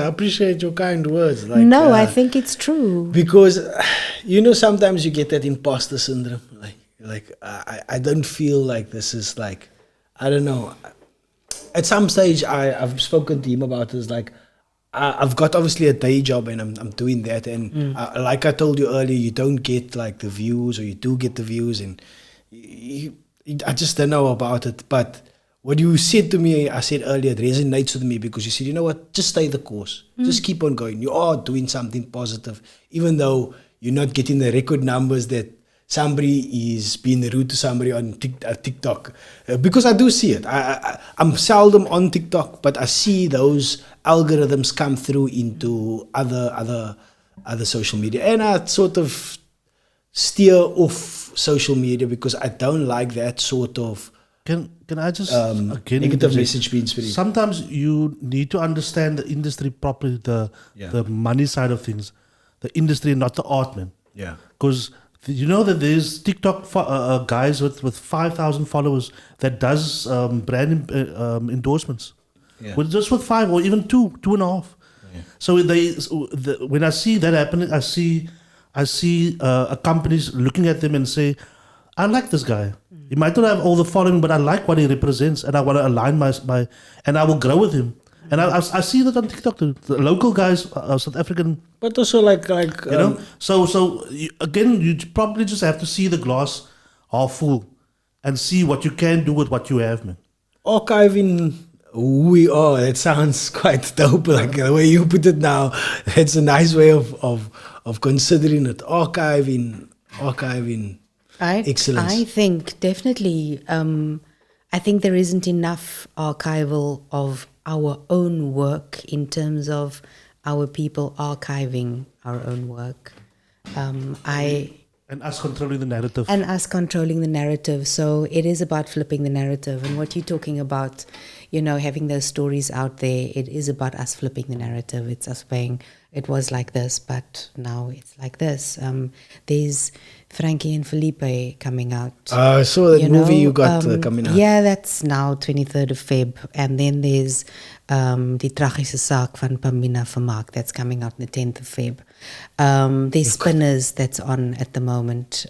appreciate your kind words. I think it's true. Because, sometimes you get that imposter syndrome. I don't feel like this is like, I don't know. At some stage, I've spoken to him about this, like, I've got obviously a day job and I'm doing that. And like I told you earlier, you don't get like the views, or you do get the views. And I just don't know about it. But what you said to me, I said earlier, it resonates with me, because you said, you know what, just stay the course. Just keep on going. You are doing something positive, even though you're not getting the record numbers that somebody is being rude to somebody on TikTok. Because I do see it. I'm seldom on TikTok, but I see those algorithms come through into other social media. And I sort of steer off social media, because I don't like that sort of Can I just again negative message being spread. Sometimes you need to understand the industry properly, the money side of things, the industry, not the art, man. Yeah. Because you know that there's TikTok guys with 5,000 followers that does brand endorsements. Yeah. Just with 5 or even 2.5. Yeah. So when I see that happening, I see companies looking at them and say, I like this guy. He might not have all the following, but I like what he represents, and I want to align my and I will grow with him. And I see that on TikTok. The local guys, South African, but also like So again, you probably just have to see the glass half full, and see what you can do with what you have, man. Archiving who we are. It sounds quite dope. Like the way you put it now, it's a nice way of considering it. Archiving. Excellence. I think definitely. I think there isn't enough archival of our own work in terms of our people archiving our own work. And us controlling the narrative. So it is about flipping the narrative. And what you're talking about, having those stories out there, it is about us flipping the narrative. It's us saying it was like this, but now it's like this. There's Frankie and Felipe coming out. I saw that movie you got coming out. Yeah, that's now 23rd of Feb. And then there's Die Tragische Saak van Pamina Vermaak that's coming out on the 10th of Feb. There's Spinners that's on at the moment.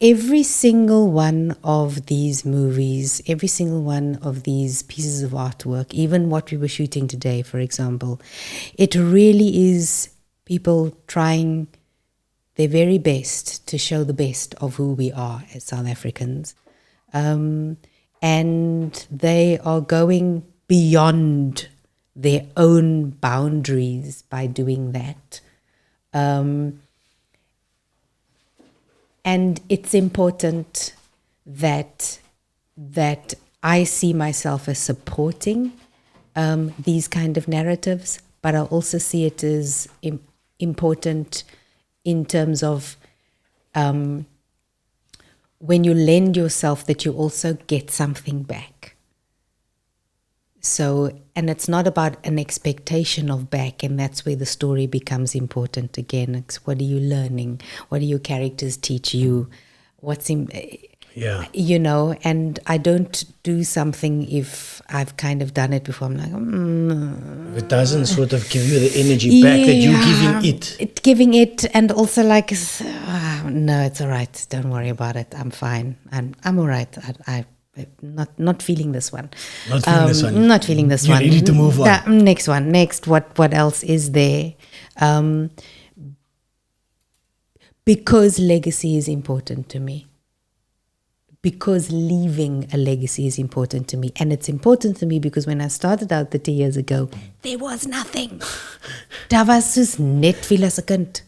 Every single one of these movies, every single one of these pieces of artwork, even what we were shooting today, for example, it really is people trying their very best to show the best of who we are as South Africans. And they are going beyond their own boundaries by doing that. And it's important that I see myself as supporting these kind of narratives, but I also see it as important in terms of when you lend yourself, that you also get something back. So, and it's not about an expectation of back, and that's where the story becomes important again. It's what are you learning? What do your characters teach you? What's in, and I don't do something if I've kind of done it before. I'm like, If it doesn't sort of give you the energy back that you're giving it. Giving it, and also like, no, it's all right. Don't worry about it. I'm fine. I'm all right. I'm not feeling this one. Not feeling this one. Not feeling this You're one. ready to move on. Next one. Next. What else is there? Because legacy is important to me. Because leaving a legacy is important to me. And it's important to me because when I started out 30 years ago, there was nothing. Daar was dus net Phila's kind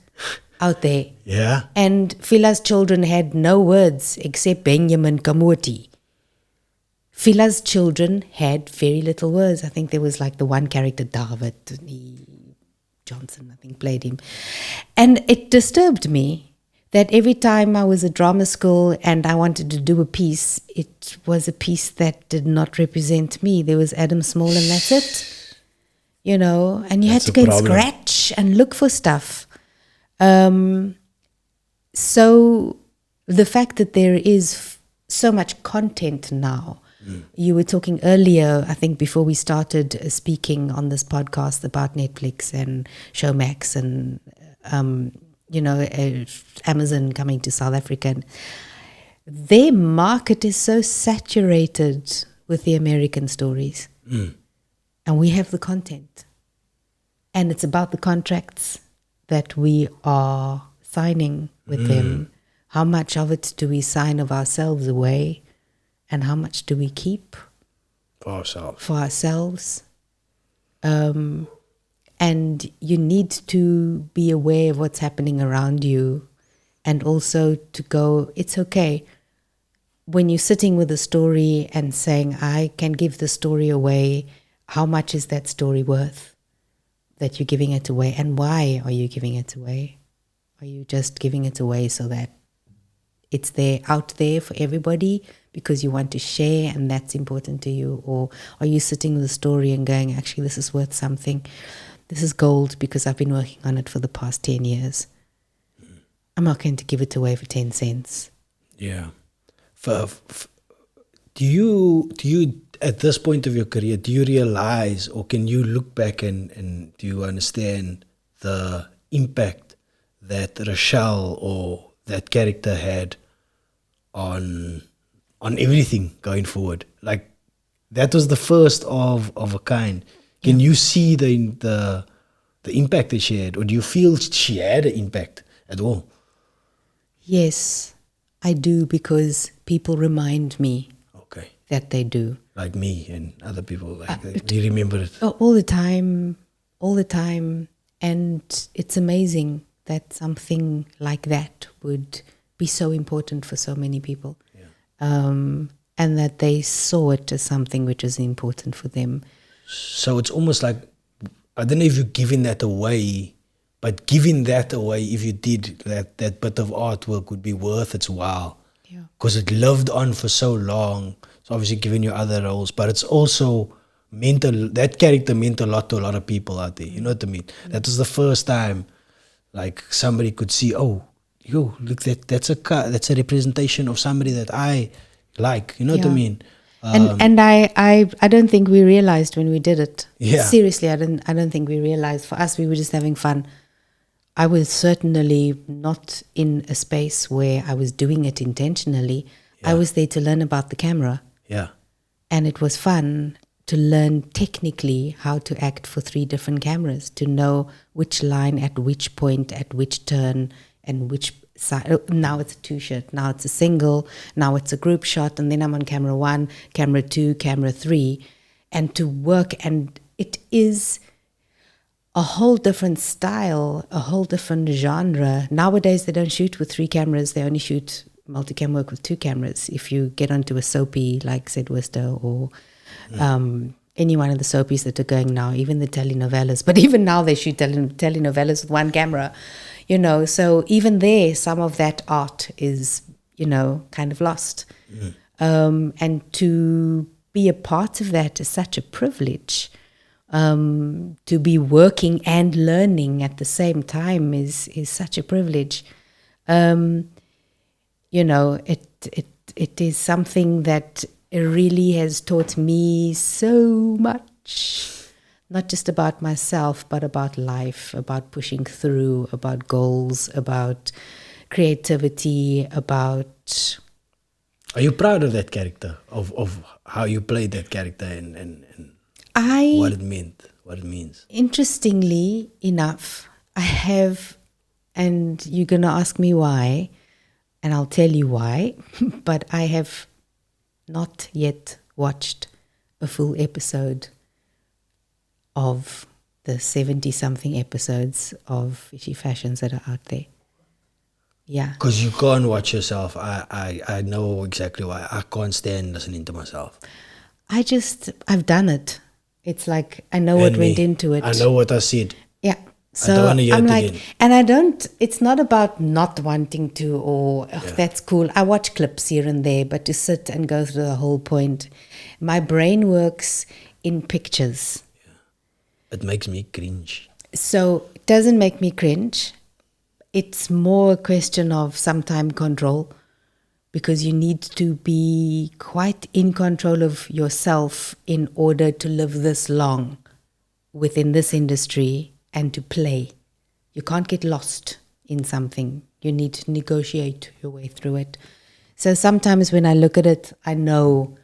out there. Yeah. And Phila's children had no words except Benjamin Kamoti. Phila's children had very little words. I think there was like the one character, David Johnson, I think, played him. And it disturbed me that every time I was at drama school and I wanted to do a piece, it was a piece that did not represent me. There was Adam Small and that's it. You know, and you had to go and scratch and look for stuff. So the fact that there is so much content now, you were talking earlier, I think before we started speaking on this podcast about Netflix and Showmax and Amazon coming to South Africa. Their market is so saturated with the American stories. And we have the content. And it's about the contracts that we are signing with them. How much of it do we sign of ourselves away? And how much do we keep? For ourselves. And you need to be aware of what's happening around you and also to go, it's okay. When you're sitting with a story and saying, I can give the story away, how much is that story worth that you're giving it away? And why are you giving it away? Are you just giving it away so that it's there out there for everybody because you want to share and that's important to you? Or are you sitting with a story and going, actually, this is worth something? This is gold because I've been working on it for the past 10 years. I'm not going to give it away for 10 cents. Yeah. Do you at this point of your career, do you realize or can you look back and do you understand the impact that Rochelle or that character had on everything going forward? Like that was the first of a kind. Can you see the impact that she had, or do you feel she had an impact at all? Yes, I do, because people remind me that they do. Like me and other people, do you remember it? All the time. And it's amazing that something like that would be so important for so many people. Yeah. And that they saw it as something which is important for them. So it's almost like, I don't know if you're giving that away, but giving that away, if you did that bit of artwork would be worth its while. Yeah. Because it lived on for so long. It's obviously giving you other roles, but it's also that character meant a lot to a lot of people out there. You know what I mean? Mm-hmm. That was the first time like somebody could see, oh, yo, look, that's a representation of somebody that I like. You know what I mean? And I don't think we realized when we did it. Yeah. Seriously, I don't think we realized. For us, we were just having fun. I was certainly not in a space where I was doing it intentionally. Yeah. I was there to learn about the camera. Yeah. And it was fun to learn technically how to act for 3 different cameras, to know which line at which point, at which turn, and which side. Now it's a 2-shot, now it's a single, now it's a group shot, and then I'm on camera 1, camera 2, camera 3, and to work. And it is a whole different style, a whole different genre. Nowadays they don't shoot with 3 cameras, they only shoot multicam work with 2 cameras. If you get onto a soapy like Zed Worcester or any one of the soapies that are going now, even the telenovelas, but even now they shoot telenovelas with 1 camera, you know, so even there some of that art is, you know, kind of lost. And to be a part of that is such a privilege. To be working and learning at the same time is such a privilege. You know, it is something that really has taught me so much, not just about myself, but about life, about pushing through, about goals, about creativity, about... Are you proud of that character? Of how you played that character and what it meant, what it means? Interestingly enough, I have, and you're going to ask me why, and I'll tell you why, but I have not yet watched a full episode of the 70-something episodes of Fishy Feshuns that are out there. Yeah. Because you can't watch yourself. I know exactly why. I can't stand listening to myself. I've done it. It's like, I know what went into it. I know what I said. Yeah. So I don't want to hear I'm it like, again. and it's not about not wanting to or that's cool. I watch clips here and there, but to sit and go through the whole point, my brain works in pictures. It makes me cringe. So it doesn't make me cringe. It's more a question of some time control, because you need to be quite in control of yourself in order to live this long within this industry and to play. You can't get lost in something. You need to negotiate your way through it. So sometimes when I look at it, I know,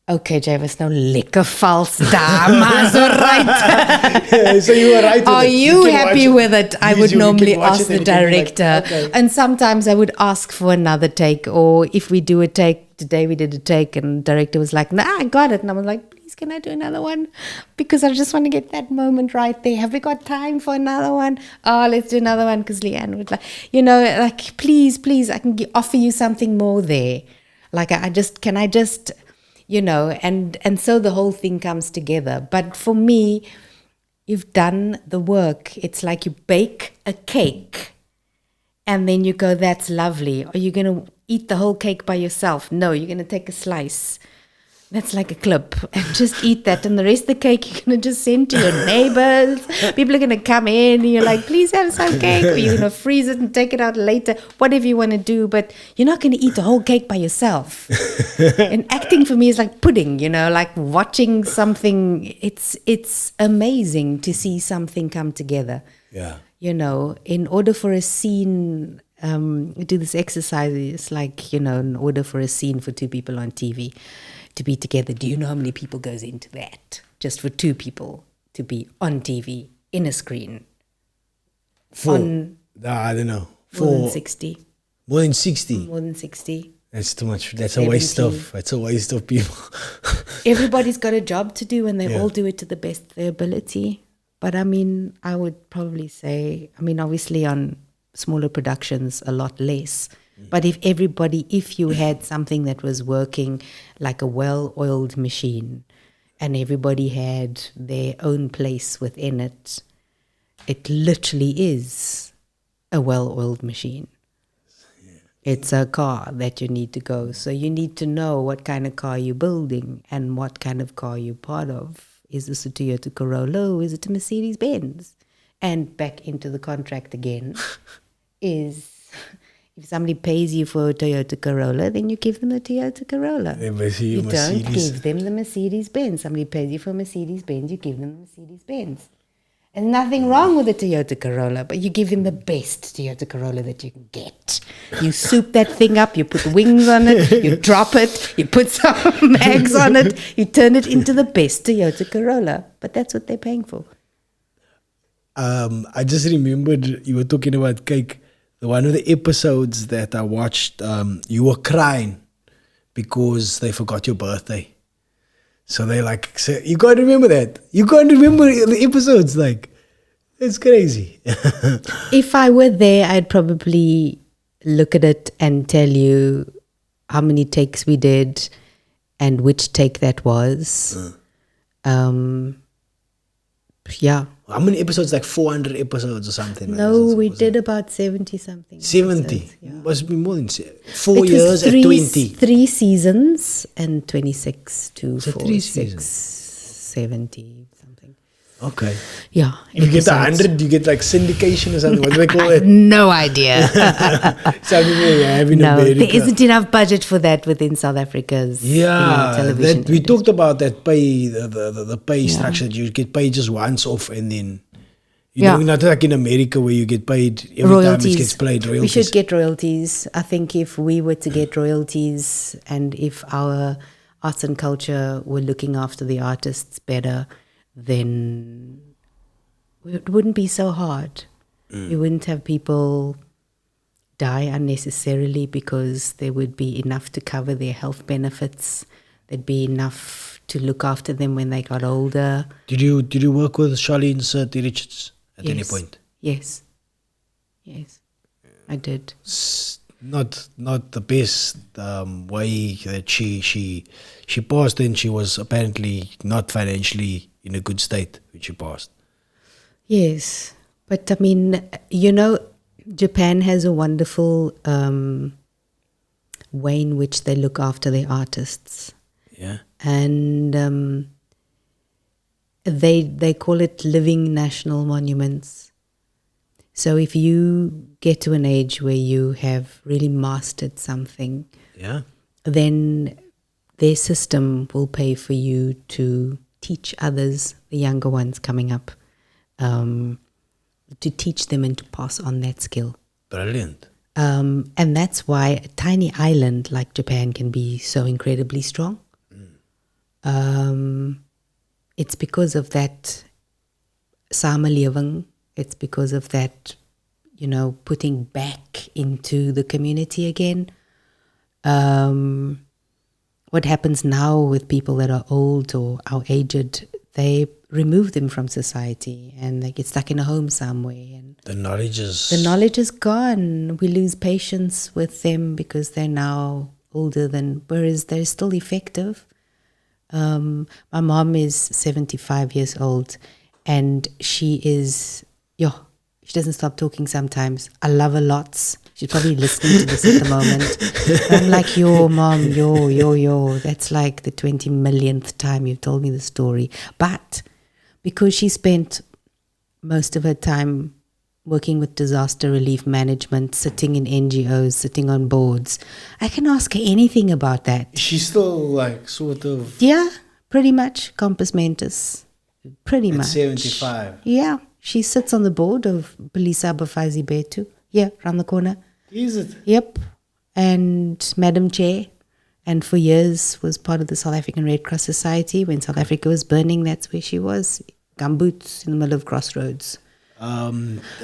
okay, jy was nou lekker vals daar, maar so right. So you were right with Are it. you happy with it? I would normally ask the it and you can be like, director. okay. And sometimes I would ask for another take, or if we do a take, today we did a take and the director was like, nah, I got it. And I was like, please, can I do another one? Because I just want to get that moment right there. Have we got time for another one? Oh, let's do another one, because Leanne would like, please, I can offer you something more there. Like, can I just, and so the whole thing comes together. But for me, you've done the work. It's like you bake a cake and then you go, that's lovely. Are you going to eat the whole cake by yourself? No, you're going to take a slice. That's like a clip, and just eat that. And the rest of the cake you're going to just send to your neighbors. People are going to come in and you're like, please have some cake. Or you're going to freeze it and take it out later, whatever you want to do. But you're not going to eat the whole cake by yourself. And acting for me is like pudding, like watching something. It's amazing to see something come together. Yeah. In order for a scene, we do this exercise. It's like, in order for a scene for two people on TV to be together, do you know how many people goes into that? Just for two people to be on TV, in a screen. I don't know. More than 60. More than 60? More than 60. That's too much. That's 70. a waste of people. Everybody's got a job to do, and they all do it to the best of their ability. But I would probably say, obviously on smaller productions, a lot less. But if you had something that was working like a well-oiled machine, and everybody had their own place within it, it literally is a well-oiled machine. It's a car that you need to go. So you need to know what kind of car you're building and what kind of car you're part of. Is this a Toyota Corolla or is it a Mercedes-Benz? And back into the contract again is... If somebody pays you for a Toyota Corolla, then you give them a Toyota Corolla. You don't give them the Mercedes-Benz. Somebody pays you for a Mercedes-Benz, you give them the Mercedes-Benz. And nothing wrong with a Toyota Corolla, but you give them the best Toyota Corolla that you can get. You soup that thing up, you put wings on it, you drop it, you put some mags on it, you turn it into the best Toyota Corolla. But that's what they're paying for. I just remembered you were talking about cake. One of the episodes that I watched, you were crying because they forgot your birthday. So they you can't remember that. You can't remember the episodes. It's crazy. If I were there, I'd probably look at it and tell you how many takes we did and which take that was. Yeah. How many episodes? 400 episodes or something? No, we did about 70-something. 70? Yeah. Must be more than 4 years at 20. 3 seasons and 26 to So 46, 70 something. Okay. Yeah. You get 100, you get syndication or something. What do they call it? No idea. Something you have in America. There isn't enough budget for that within South Africa's television. We talked about that pay, the pay structure. You get paid just once off and then You know, not like in America where you get paid every time it gets played, royalties. We should get royalties. I think if we were to get royalties and if our arts and culture were looking after the artists better, then it wouldn't be so hard. You wouldn't have people die unnecessarily because there would be enough to cover their health benefits. There'd be enough to look after them when they got older. Did you work with Charlene Sir Richards at any point? Yes, I did. Not the best way that she passed, and she was apparently not financially in a good state when she passed. Yes, but I mean, you know, Japan has a wonderful way in which they look after their artists. Yeah. And they call it living national monuments. So if you get to an age where you have really mastered something, then their system will pay for you to teach others, the younger ones coming up, to teach them and to pass on that skill. Brilliant. And that's why a tiny island like Japan can be so incredibly strong. It's because of that samelewing. It's because of that, you know, putting back into the community again. What happens now with people that are old or are aged, they remove them from society and they get stuck in a home somewhere. And the knowledge is gone. We lose patience with them because they're now older whereas they're still effective. My mom is 75 years old and she doesn't stop talking sometimes. I love her lots. She's probably listening to this at the moment. I'm like, yo, mom, yo. That's like the 20 millionth time you've told me the story. But because she spent most of her time working with disaster relief management, sitting in NGOs, sitting on boards, I can ask her anything about that. She's still like sort of... Yeah, pretty much. Compass mentis. Pretty much. 75. Yeah. She sits on the board of Polisa Bafazi Betu. Yeah, around the corner. Is it? Yep. And Madam Chair. And for years was part of the South African Red Cross Society. When South Africa was burning, that's where she was. Gumboots in the middle of crossroads.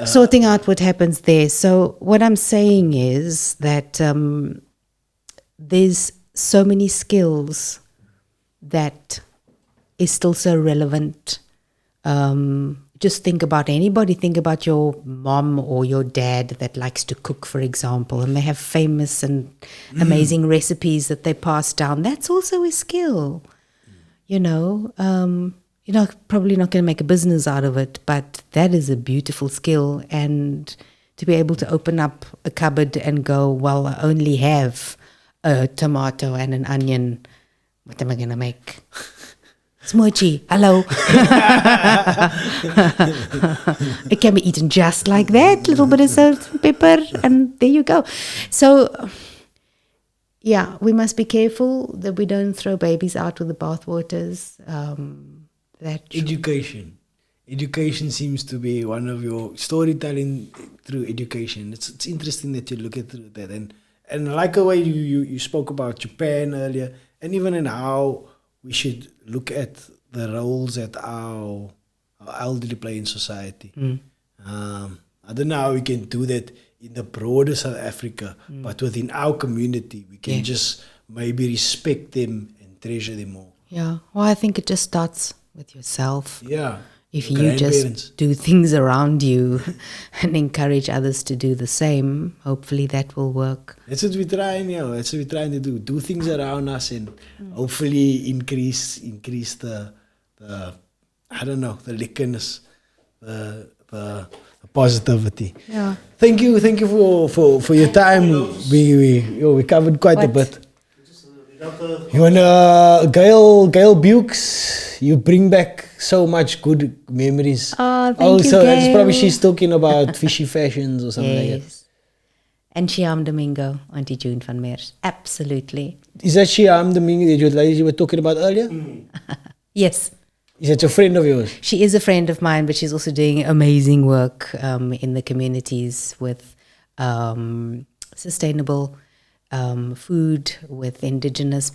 Sorting out what happens there. So what I'm saying is that there's so many skills that is still so relevant. Just think about anybody. Think about your mom or your dad that likes to cook, for example, and they have famous and amazing recipes that they pass down. That's also a skill, you know. You're not probably not going to make a business out of it, but that is a beautiful skill. And to be able to open up a cupboard and go, well, I only have a tomato and an onion. What am I going to make? Smoochie, hello. It can be eaten just like that. Little bit of salt and pepper, and there you go. So, yeah, we must be careful that we don't throw babies out with the bathwaters. Education seems to be one of your storytelling through education. It's interesting that you look at through that, and like the way you spoke about Japan earlier, and even in how we should look at the roles that our elderly play in society. I don't know how we can do that in the broader South Africa, but within our community, we can just maybe respect them and treasure them more. Yeah, well, I think it just starts with yourself. Yeah. If you just do things around you and encourage others to do the same, hopefully that will work. That's what we're trying, That's what we're trying to do. Do things around us and hopefully increase the I don't know, the likeness, the positivity. Yeah. Thank you for your time. We covered quite a bit. You want Gail Bukes? You bring back so much good memories. Oh, thank you, Gail. it's probably she's talking about Fishy Feshuns or something like that. And Shyam Domingo, Auntie June van Meers. Absolutely. Is that Shyam Domingo that you were talking about earlier? Yes. Is that a friend of yours? She is a friend of mine, but she's also doing amazing work in the communities with sustainable food, with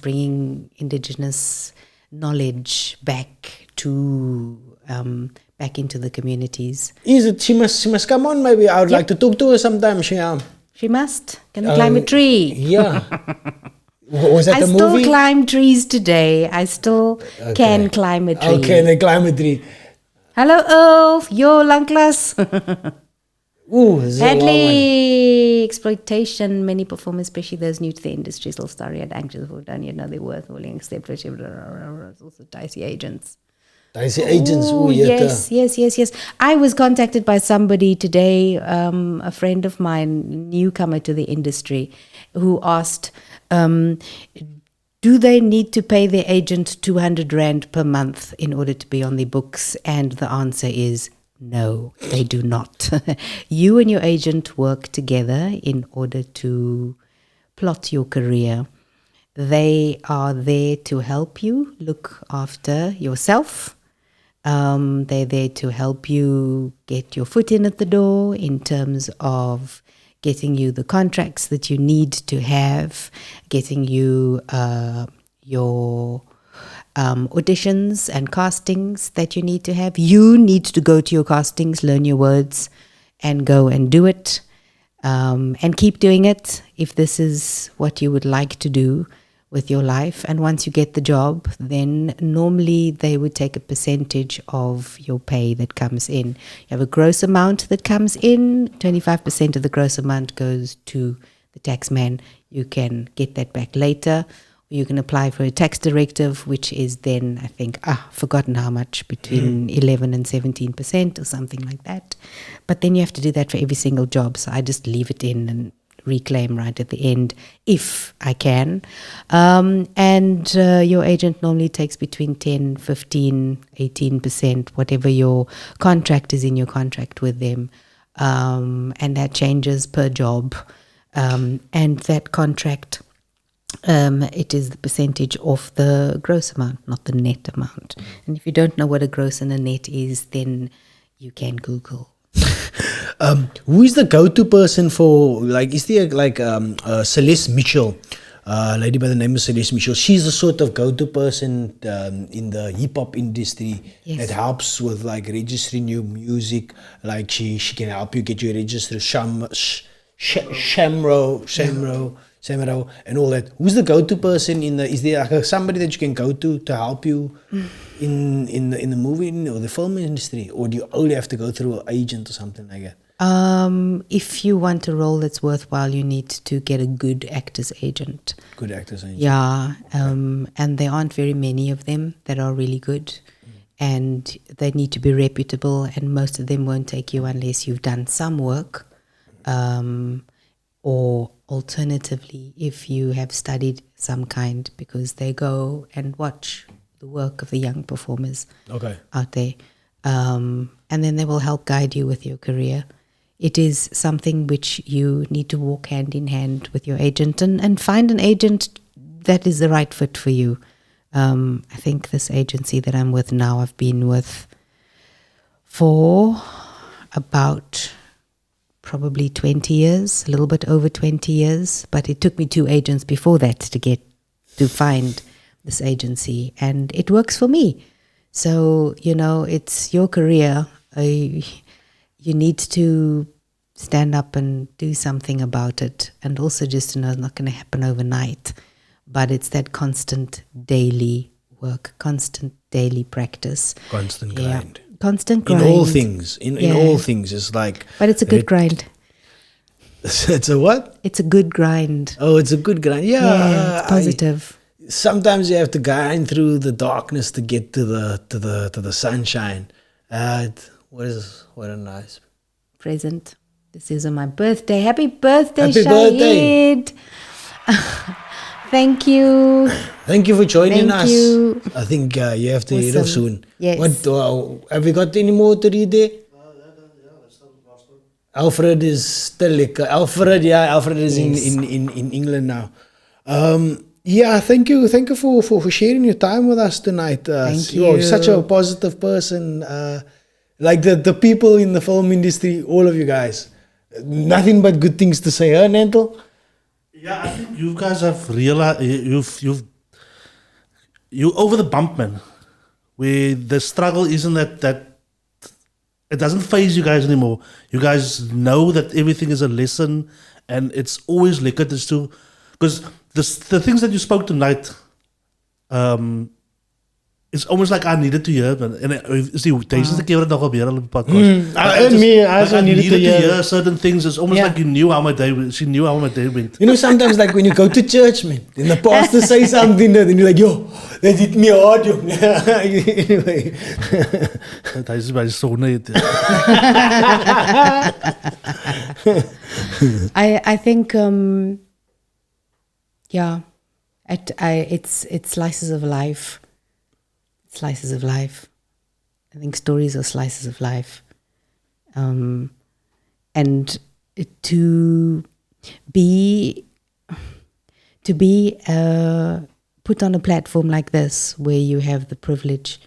bringing indigenous knowledge back into the communities. Is it? She must come on. Maybe I would like to talk to her sometime. She must. Can climb a tree? Yeah. Was that I a movie? still climb trees today. I still can climb a tree. Okay, they climb a tree. Hello, Ulf. Yo, Lanklas. Ooh, this is a long one. Sadly, exploitation. Many performers, especially those new to the industry, still starry and anxious for done. Know their worth, willing, accept, it's also dicey agents. Dicey agents. Ooh, yes. I was contacted by somebody today, a friend of mine, newcomer to the industry, who asked, do they need to pay their agent 200 Rand per month in order to be on the books? And the answer is no, they do not. You and your agent work together in order to plot your career. They are there to help you look after yourself. They're there to help you get your foot in at the door in terms of getting you the contracts that you need to have, getting you your auditions and castings that you need to have. You need to go to your castings, learn your words, and go and do it, and keep doing it if this is what you would like to do with your life. And once you get the job, then normally they would take a percentage of your pay that comes in. You have a gross amount that comes in, 25% of the gross amount goes to the tax man. You can get that back later. You can apply for a tax directive, which is then, I think, forgotten how much, between 11 and 17% or something like that. But then you have to do that for every single job. So I just leave it in and reclaim right at the end if I can. And your agent normally takes between 10, 15, 18%, whatever your contract is in your contract with them. And that changes per job. And that contract, it is the percentage of the gross amount, not the net amount. And if you don't know what a gross and a net is, then you can Google. Who is the go-to person for, like, is there like Celeste Mitchell, a lady by the name of Celeste Mitchell? She's the sort of go-to person in the hip-hop industry that helps with like registering new music. Like she can help you get your register, Shamro, and all that. Who's the go-to person is there like somebody that you can go to help you in the movie or the film industry, or do you only have to go through an agent or something like that? If you want a role that's worthwhile, you need to get a good actor's agent. Good actor's agent. Yeah, and there aren't very many of them that are really good, and they need to be reputable, and most of them won't take you unless you've done some work, or alternatively, if you have studied some kind, because they go and watch the work of the young performers out there. And then they will help guide you with your career. It is something which you need to walk hand in hand with your agent and find an agent that is the right fit for you. I think this agency that I'm with now, I've been with for about probably 20 years, a little bit over 20 years, but it took me 2 agents before that to find this agency, and it works for me. So, it's your career. You need to stand up and do something about it, and also just to know it's not going to happen overnight, but it's that constant daily work, constant daily practice. Constant grind. Constant grind. In all things. In all things. It's like... But it's a good grind. It's a what? It's a good grind. Oh, it's a good grind. Yeah. It's positive. Sometimes you have to grind through the darkness to get to the sunshine. What a nice present. This is on my birthday. Happy birthday, Happy Shahid. Thank you. Thank you for joining us. You. I think you have to head off soon. Yes. Have you got any more to read there? Alfred is still like Alfred is in England now. Yeah, thank you for sharing your time with us tonight. Thank You're you. such a positive person. Like the people in the film industry, all of you guys, nothing but good things to say, huh, Nantel? Yeah, I think you guys have realized you over the bump, man. Where the struggle isn't that it doesn't phase you guys anymore. You guys know that everything is a lesson, and it's always lekker to because the things that you spoke tonight, it's almost like I needed to hear. En is die duizendste keer wat nog gebeur op die podcast. I needed to hear. Certain things. It's almost like you knew how my day. She knew how my day went. You know, sometimes like when you go to church, man, and the pastor say something, then you're like, yo, that hit me hard, yo. Anyway. Hy is by sonne. I think yeah, it's slices of life. Slices of life. I think stories are slices of life. And to be put on a platform like this where you have the privilege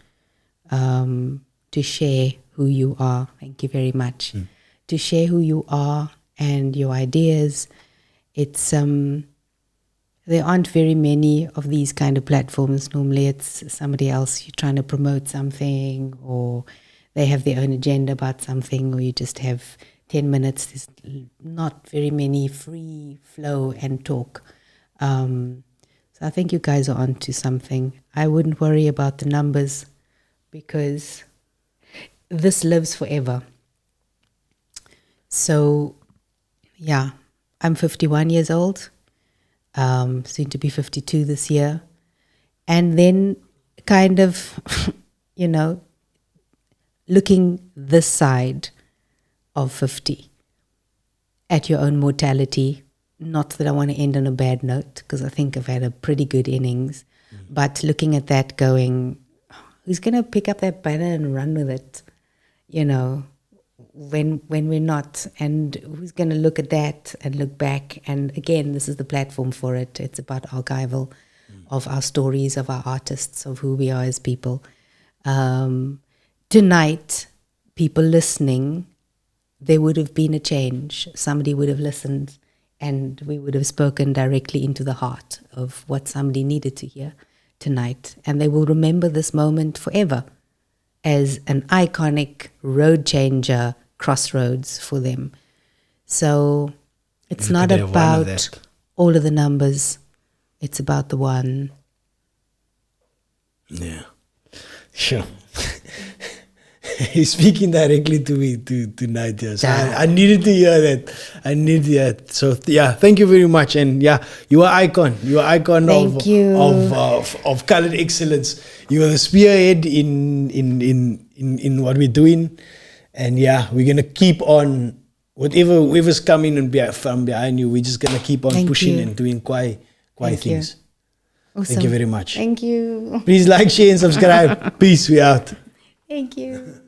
to share who you are. Thank you very much. To share who you are and your ideas. It's there aren't very many of these kind of platforms. Normally it's somebody else, you're trying to promote something, or they have their own agenda about something, or you just have 10 minutes. There's not very many free flow and talk. So I think you guys are onto something. I wouldn't worry about the numbers because this lives forever. So yeah, I'm 51 years old. Soon to be 52 this year. And then kind of, looking this side of 50 at your own mortality. Not that I want to end on a bad note, because I think I've had a pretty good innings. But looking at that going, who's going to pick up that banner and run with it? When we're not, and who's going to look at that and look back? And again, this is the platform for it. It's about archival of our stories, of our artists, of who we are as people. Tonight, people listening, there would have been a change. Somebody would have listened, and we would have spoken directly into the heart of what somebody needed to hear tonight. And they will remember this moment forever as an iconic road changer, crossroads for them. So it's not about all of the numbers. It's about the one. Yeah. Sure. He's speaking directly to me tonight. Yes. I needed to hear that. So yeah, thank you very much. And yeah, you are icon. You are icon of colored excellence. You are the spearhead in what we're doing. And yeah, we're gonna keep on whoever's coming from behind you. We're just gonna keep on pushing and doing quite things. Awesome. Thank you very much. Thank you. Please like, share, and subscribe. Peace. We out. Thank you.